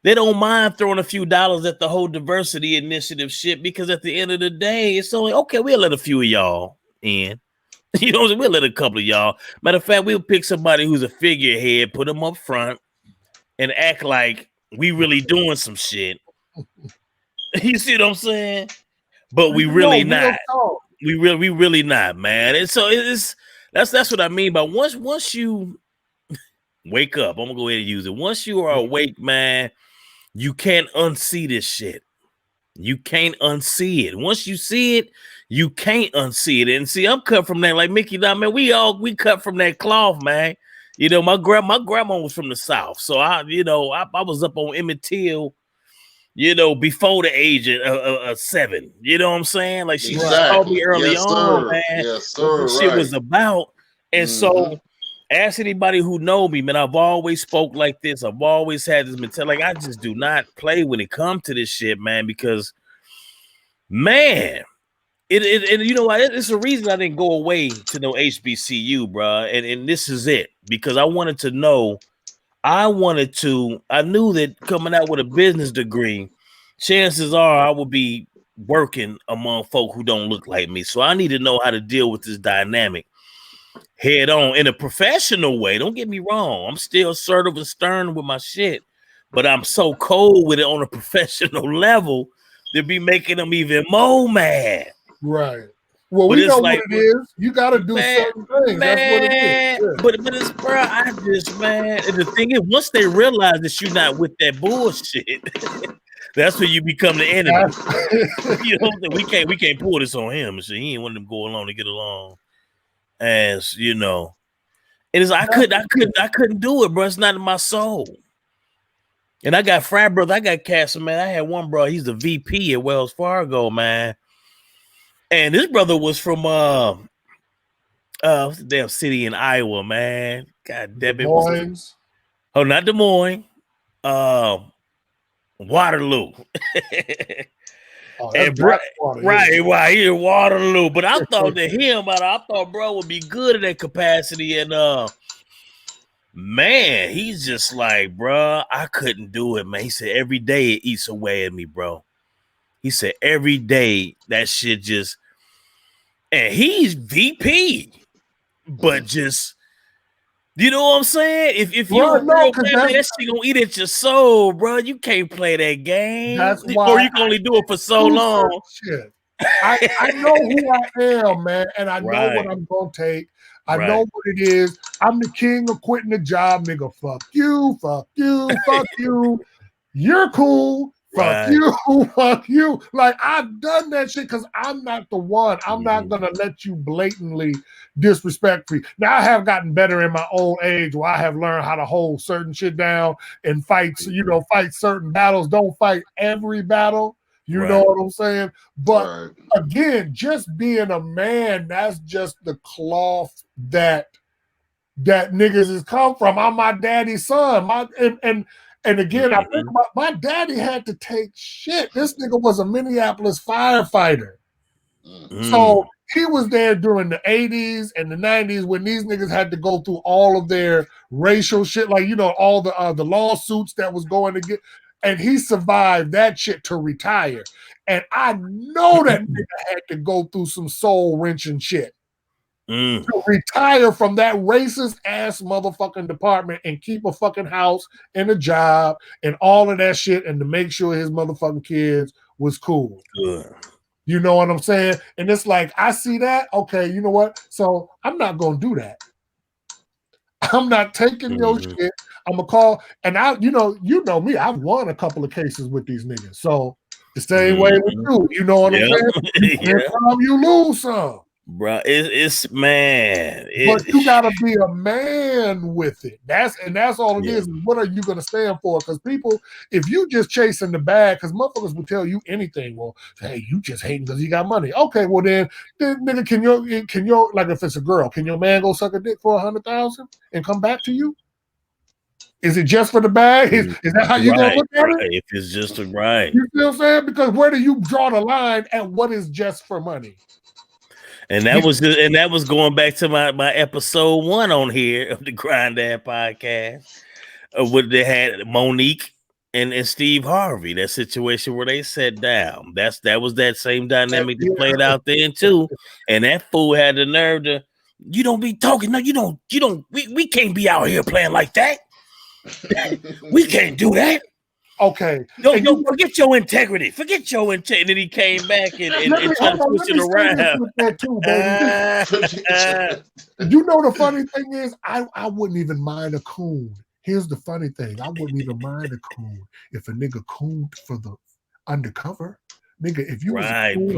They don't mind throwing a few dollars at the whole diversity initiative shit, because at the end of the day, it's only, okay, we'll let a few of y'all in. You know what I'm saying? We'll let a couple of y'all. Matter of fact, we'll pick somebody who's a figurehead, put them up front, and act like we really doing some shit. You see what I'm saying? But we really not. We really not, man. And so that's what I mean by once you wake up, I'm gonna go ahead and use it. Once you are awake, man, you can't unsee this shit. You can't unsee it. Once you see it, you can't unsee it. And see, I'm cut from that, like Mickey, man. We cut from that cloth, man. You know, my grandma was from the South, so I was up on Mpls, before the age of 7. You know what I'm saying? Like, she taught me early on, man. Yes, sir. What shit was about. And so, ask anybody who know me, man. I've always spoke like this. I've always had this mentality. Like, I just do not play when it comes to this shit, man. Because, man, and you know what? It's a reason I didn't go away to no HBCU, bro. And this is it, because I wanted to know. I knew that coming out with a business degree, chances are I would be working among folk who don't look like me. So I need to know how to deal with this dynamic head on in a professional way. Don't get me wrong. I'm still assertive and stern with my shit, but I'm so cold with it on a professional level to be making them even more mad. Right. Well, But we know like, what it is. You got to do certain things. That's what it is. Yeah. But it's, bro, I just, man. And the thing is, once they realize that you're not with that bullshit, that's when you become the enemy. You know, we can't pull this on him. So he ain't want them to go along to get along. As you know, it is. I couldn't do it, bro. It's not in my soul. And I got frat brother. I got Castle, man. I had one bro. He's the VP at Wells Fargo, man. And this brother was from what's the damn city in Iowa, man. God damn it. Oh, not Des Moines. Waterloo. And right here, Waterloo. But I thought that I thought bro would be good at that capacity. And man, he's just like, bro, I couldn't do it, man. He said every day it eats away at me, bro. He said every day that shit just, and he's VP, but just, you know what I'm saying? If you're a real man, that shit gonna eat at your soul, bro. You can't play that game. That's why, or you can only do it for so long. Shit. I know who I am, man, and I know what I'm gonna take. I know what it is. I'm the king of quitting the job, nigga. Fuck you, fuck you, fuck you. You're cool. Fuck you. Like, I've done that shit because I'm not the one. I'm not gonna let you blatantly disrespect me. Now, I have gotten better in my old age where I have learned how to hold certain shit down and fight certain battles. Don't fight every battle. You know what I'm saying? But again, just being a man, that's just the cloth that niggas has come from. I'm my daddy's son. And again, I think about my daddy had to take shit. This nigga was a Minneapolis firefighter. So he was there during the 80s and the 90s when these niggas had to go through all of their racial shit, like, you know, all the lawsuits that was going to get. And he survived that shit to retire. And I know that nigga had to go through some soul-wrenching shit to retire from that racist ass motherfucking department and keep a fucking house and a job and all of that shit and to make sure his motherfucking kids was cool. You know what I'm saying? And it's like, I see that. Okay, you know what? So I'm not going to do that. I'm not taking your shit. I'm going to call. And you know me. I've won a couple of cases with these niggas. So the same way with you. You know what I'm saying? You lose some. Bro, it's man. But you gotta be a man with it. That's all it is. What are you gonna stand for? Because people, if you just chasing the bag, because motherfuckers will tell you anything. Well, hey, you just hating because you got money. Okay, well then nigga, can your like if it's a girl, can your man go suck a dick for 100,000 and come back to you? Is it just for the bag? Is that how you gonna look at it? If it's just right. You feel what I'm saying? Because where do you draw the line at what is just for money? And that was going back to my episode 1 on here of the Grind Dad podcast, where they had Monique and Steve Harvey. That situation where they sat down. That was that same dynamic that played out then too. And that fool had the nerve to, you don't be talking. No, you don't. We can't be out here playing like that. We can't do that. Okay. No, forget your integrity. Forget your integrity. And then he came back and tried to push it around. That too, baby. You know the funny thing is, I wouldn't even mind a coon. Here's the funny thing. I wouldn't even mind a coon if a nigga cooned for the undercover. Nigga, if you was a coon,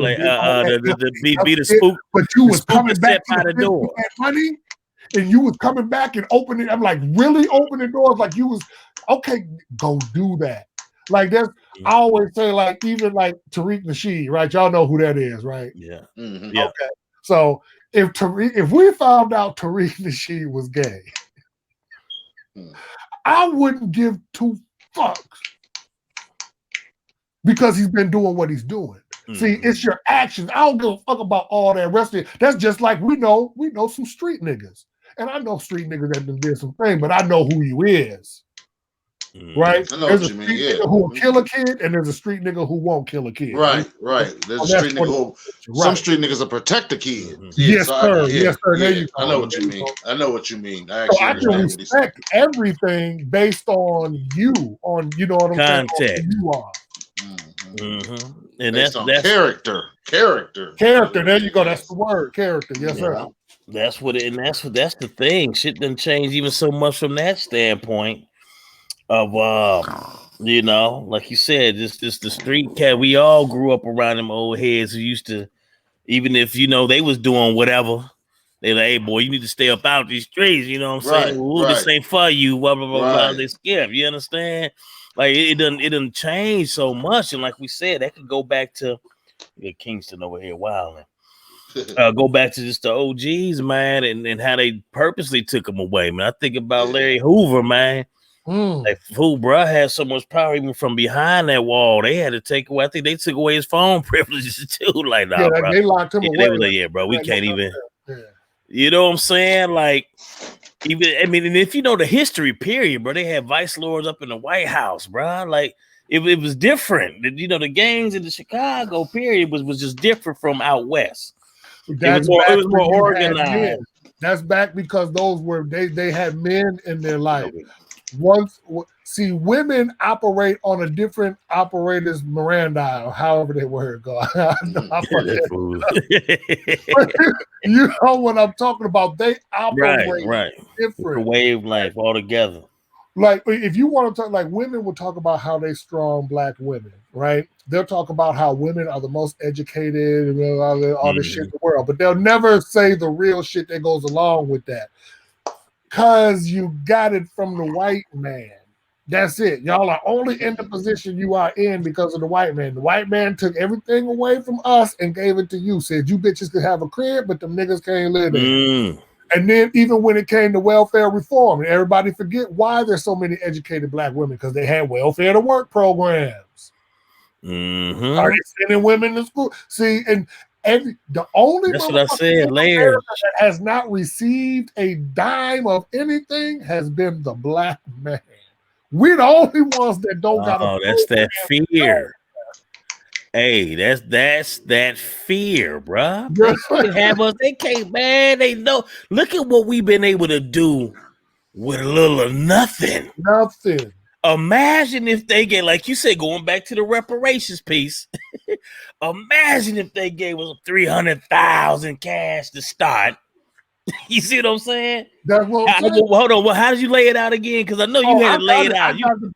be the spook, but you was coming back out the door. Money, and you was coming back and opening, I'm like, really opening doors? Like you was, okay, go do that. Like that's, I always say, like, even like Tariq Nasheed, right? Y'all know who that is, right? Yeah. Yeah. Okay. So if we found out Tariq Nasheed was gay, I wouldn't give 2 fucks because he's been doing what he's doing. See, it's your actions. I don't give a fuck about all that rest of it. That's just like we know some street niggas. And I know street niggas that did some things, but I know who you is. Right? There's a street nigga who will kill a kid, and there's a street nigga who won't kill a kid. Right. There's a street nigga who, some street niggas will protect the kid. Yes, sir. Yes, sir. There you go. I know what you mean. I know what you mean. I can respect everything based on you, you know what I'm saying? Context. You are. And that's that's character. There you go. That's the word. Character. Yes, sir. That's what it, and that's the thing. Shit done changed even so much from that standpoint of you know, like you said, just the street cat. We all grew up around them old heads who used to, even if you know they was doing whatever, they like, hey boy, you need to stay up out these streets. You know what I'm saying? Ooh, this ain't for you. Blah blah blah blah. They skip. You understand? Like it done change so much, and like we said, that could go back to Kingston over here wilding. Go back to just the OGs, man, and how they purposely took them away, man. I think about Larry Hoover, man. Like, who, bro, had so much power even from behind that wall. They had to take away. I think they took away his phone privileges too. Like, nah, bro. They locked him away. They was like, yeah, bro, we can't even. You know what I'm saying? Like, even I mean, and if you know the history, period, bro, they had vice lords up in the White House, bro. Like, it was different. You know, the gangs in the Chicago period was just different from out west. It was more organized. That's back because those were they had men in their life. Women operate on a different operator's Miranda, or however they word go. You know what I'm talking about? They operate different. The wave life altogether. Like if you want to talk, like women will talk about how they strong black women, right? They'll talk about how women are the most educated and all this shit in the world, but they'll never say the real shit that goes along with that. Cause you got it from the white man. That's it. Y'all are only in the position you are in because of the white man. The white man took everything away from us and gave it to you. Said you bitches could have a crib, but them niggas can't live there. And then even when it came to welfare reform, and everybody forget why there's so many educated black women, because they had welfare to work programs. Are they sending women to school? See, and the only that's what I said later that has not received a dime of anything has been the black man. We're the only ones that don't got. Oh, that's that fear. Hey, that's that fear, bro. They can't have us. They can't, man. They know. Look at what we've been able to do with a little of nothing. Nothing. Imagine if they get, like you said, going back to the reparations piece. Imagine if they gave us $300,000 cash to start. You see what I'm saying? That's what I'm saying. Hold on. Well, how did you lay it out again? Because I know you had it laid out. You had the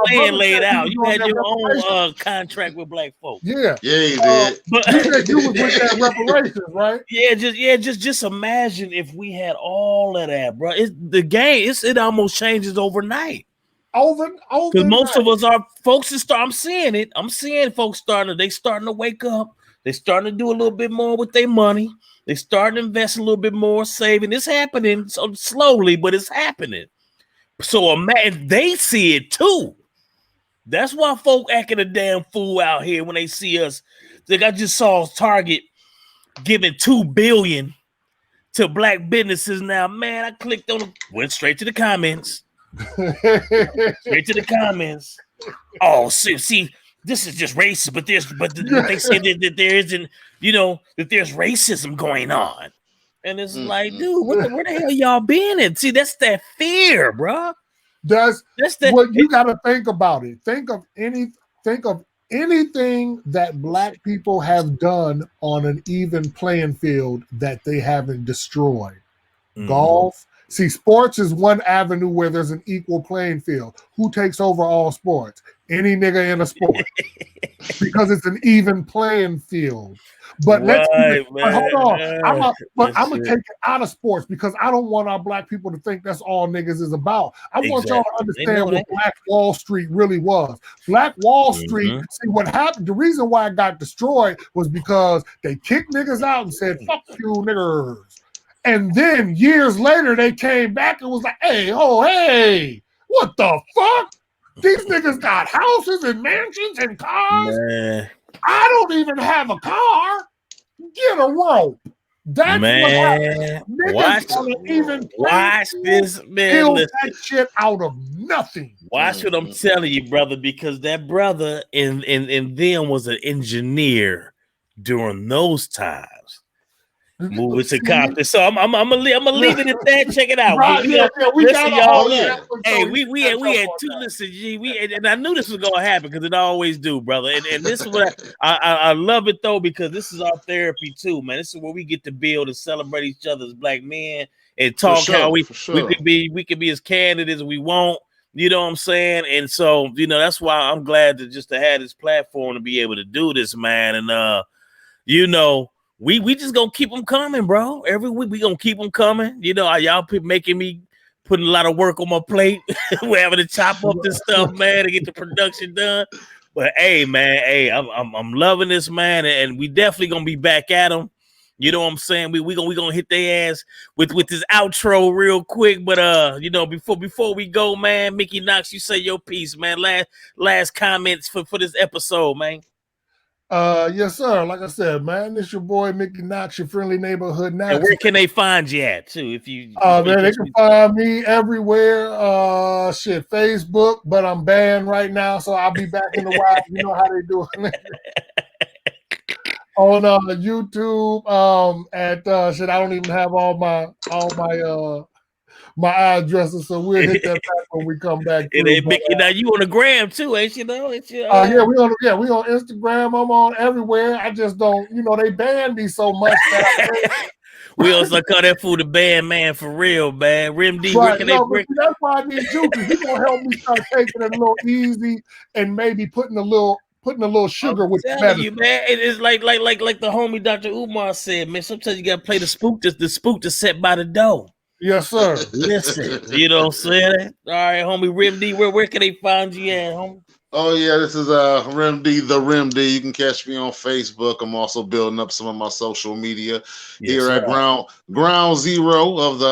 plan laid out. You had your own contract with black folks. Yeah, you did. But you said you was with that reparations, right? Just imagine if we had all of that, bro. It almost changes overnight. Because most of us are folks I'm seeing it. I'm seeing folks starting to wake up. They starting to do a little bit more with their money. They starting to invest a little bit more, saving. It's happening so slowly, but it's happening. So they see it too. That's why folk acting a damn fool out here when they see us. Like I just saw Target giving $2 billion to black businesses. Now, man, I clicked on it, went straight to the comments. Straight to the comments. Oh, see, this is just racist, but they say that there isn't, that there's racism going on, and it's like, dude, where the hell y'all been at? See, that's that fear, bro. That's what you got to think about it. Think of anything that black people have done on an even playing field that they haven't destroyed. Golf. See, sports is one avenue where there's an equal playing field. Who takes over all sports? Any nigga in a sport. Because it's an even playing field. But hold on. I'm going to take it out of sports because I don't want our black people to think that's all niggas is about. I want y'all to understand what Black Wall Street really was. Black Wall Street, see what happened, the reason why it got destroyed was because they kicked niggas out and said, fuck you niggers. And then years later, they came back and was like, hey, what the fuck? These niggas got houses and mansions and cars. Man. I don't even have a car. Get a rope. That's what happened. Watch this, man. Build that shit out of nothing. Watch what I'm telling you, brother, because that brother in them was an engineer during those times. Moving to Compton. So I'm gonna leave it at that. Check it out. Right, we got y'all. Hey, we had two. Listen, G. And I knew this was gonna happen because it always do, brother. And this is what I love it though, because this is our therapy too, man. This is where we get to build and celebrate each other as black men and talk how we could be as candid as we want. You know what I'm saying? And so, that's why I'm glad to have this platform to be able to do this, man. And we just gonna keep them coming, bro. Every week we gonna keep them coming. Y'all making me putting a lot of work on my plate. We're having to chop up this stuff, man, to get the production done. But hey, man, I'm loving this, man, and we definitely gonna be back at them. You know what I'm saying? We gonna hit their ass with this outro real quick. But before we go, man, Mickey Knox, you say your piece, man. Last comments for this episode, man. Yes, sir. Like I said, man, this your boy Mickey Knox, your friendly neighborhood Knox. And where can they find you at too? If you man, they can find me everywhere. Facebook, but I'm banned right now, so I'll be back in a while. You know how they do it. On YouTube, at I don't even have all my addresses, so we'll hit that back when we come back. Now you on the gram too, ain't you? Though, yeah, we on Instagram. I'm on everywhere. I just don't, they banned me so much that we also call that fool the band man for real, man. Rim D, right. That's why I need you, because you're gonna help me start taking it a little easy and maybe putting a little sugar with the medicine. You, man, it is like the homie Dr. Umar said, man. Sometimes you gotta play the spook to set by the door. Yes, sir. Listen, you know what I'm saying? All right, homie Rim D, where can they find you at, homie? Oh yeah, this is Rim D, the Rim D. You can catch me on Facebook. I'm also building up some of my social media here at ground zero of the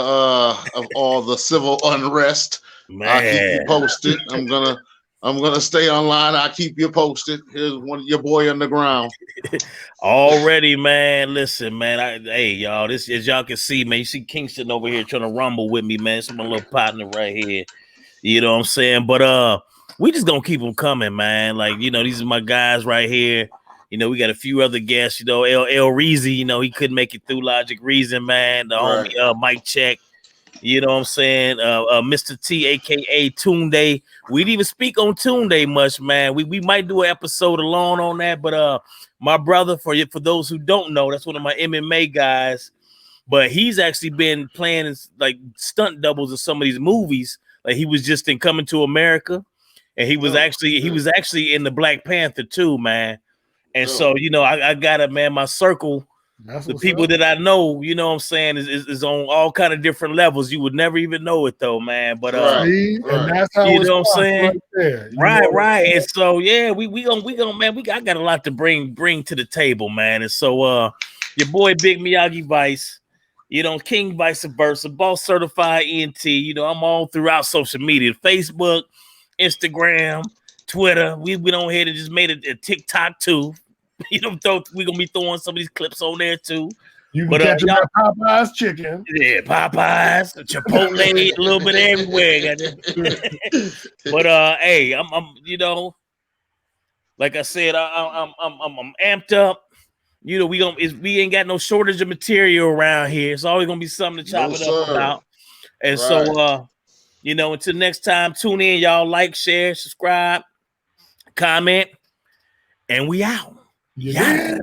of all the civil unrest. Man. I'll keep you posted. I'm gonna stay online. I'll keep you posted. Here's your boy on the ground. Already, man. Listen, man. Hey, y'all. This, as y'all can see, man. You see Kingston over here trying to rumble with me, man. It's my little partner right here. You know what I'm saying? But we just gonna keep them coming, man. Like, these are my guys right here. We got a few other guests. El Reezy. He couldn't make it through Logic Reason, man. The homie Mike Check. You know what I'm saying? Mr. T, aka Tunde. We didn't even speak on Tunde much, man. We might do an episode alone on that, but my brother, for those who don't know, that's one of my MMA guys. But he's actually been playing like stunt doubles in some of these movies. Like he was just in Coming to America, and he was actually in the Black Panther too, man. And so I got it, man. My circle. That's the people that I know, you know what I'm saying, is on all kind of different levels. You would never even know it though, man. But and that's how you know what I'm saying? Right. And so we gonna man, I got a lot to bring to the table, man. And so your boy Big Miyagi Vice, King Vice Versa, Boss Certified ENT, I'm all throughout social media, Facebook, Instagram, Twitter. We went on ahead and just made a TikTok too. We're gonna be throwing some of these clips on there too. You can catch them at Popeyes chicken. Yeah, Popeyes, Chipotle, a little bit everywhere. But hey, I'm like I said, I'm amped up. We ain't got no shortage of material around here. It's always gonna be something to chop up about. And so until next time, tune in, y'all. Like, share, subscribe, comment, and we out. Yeah.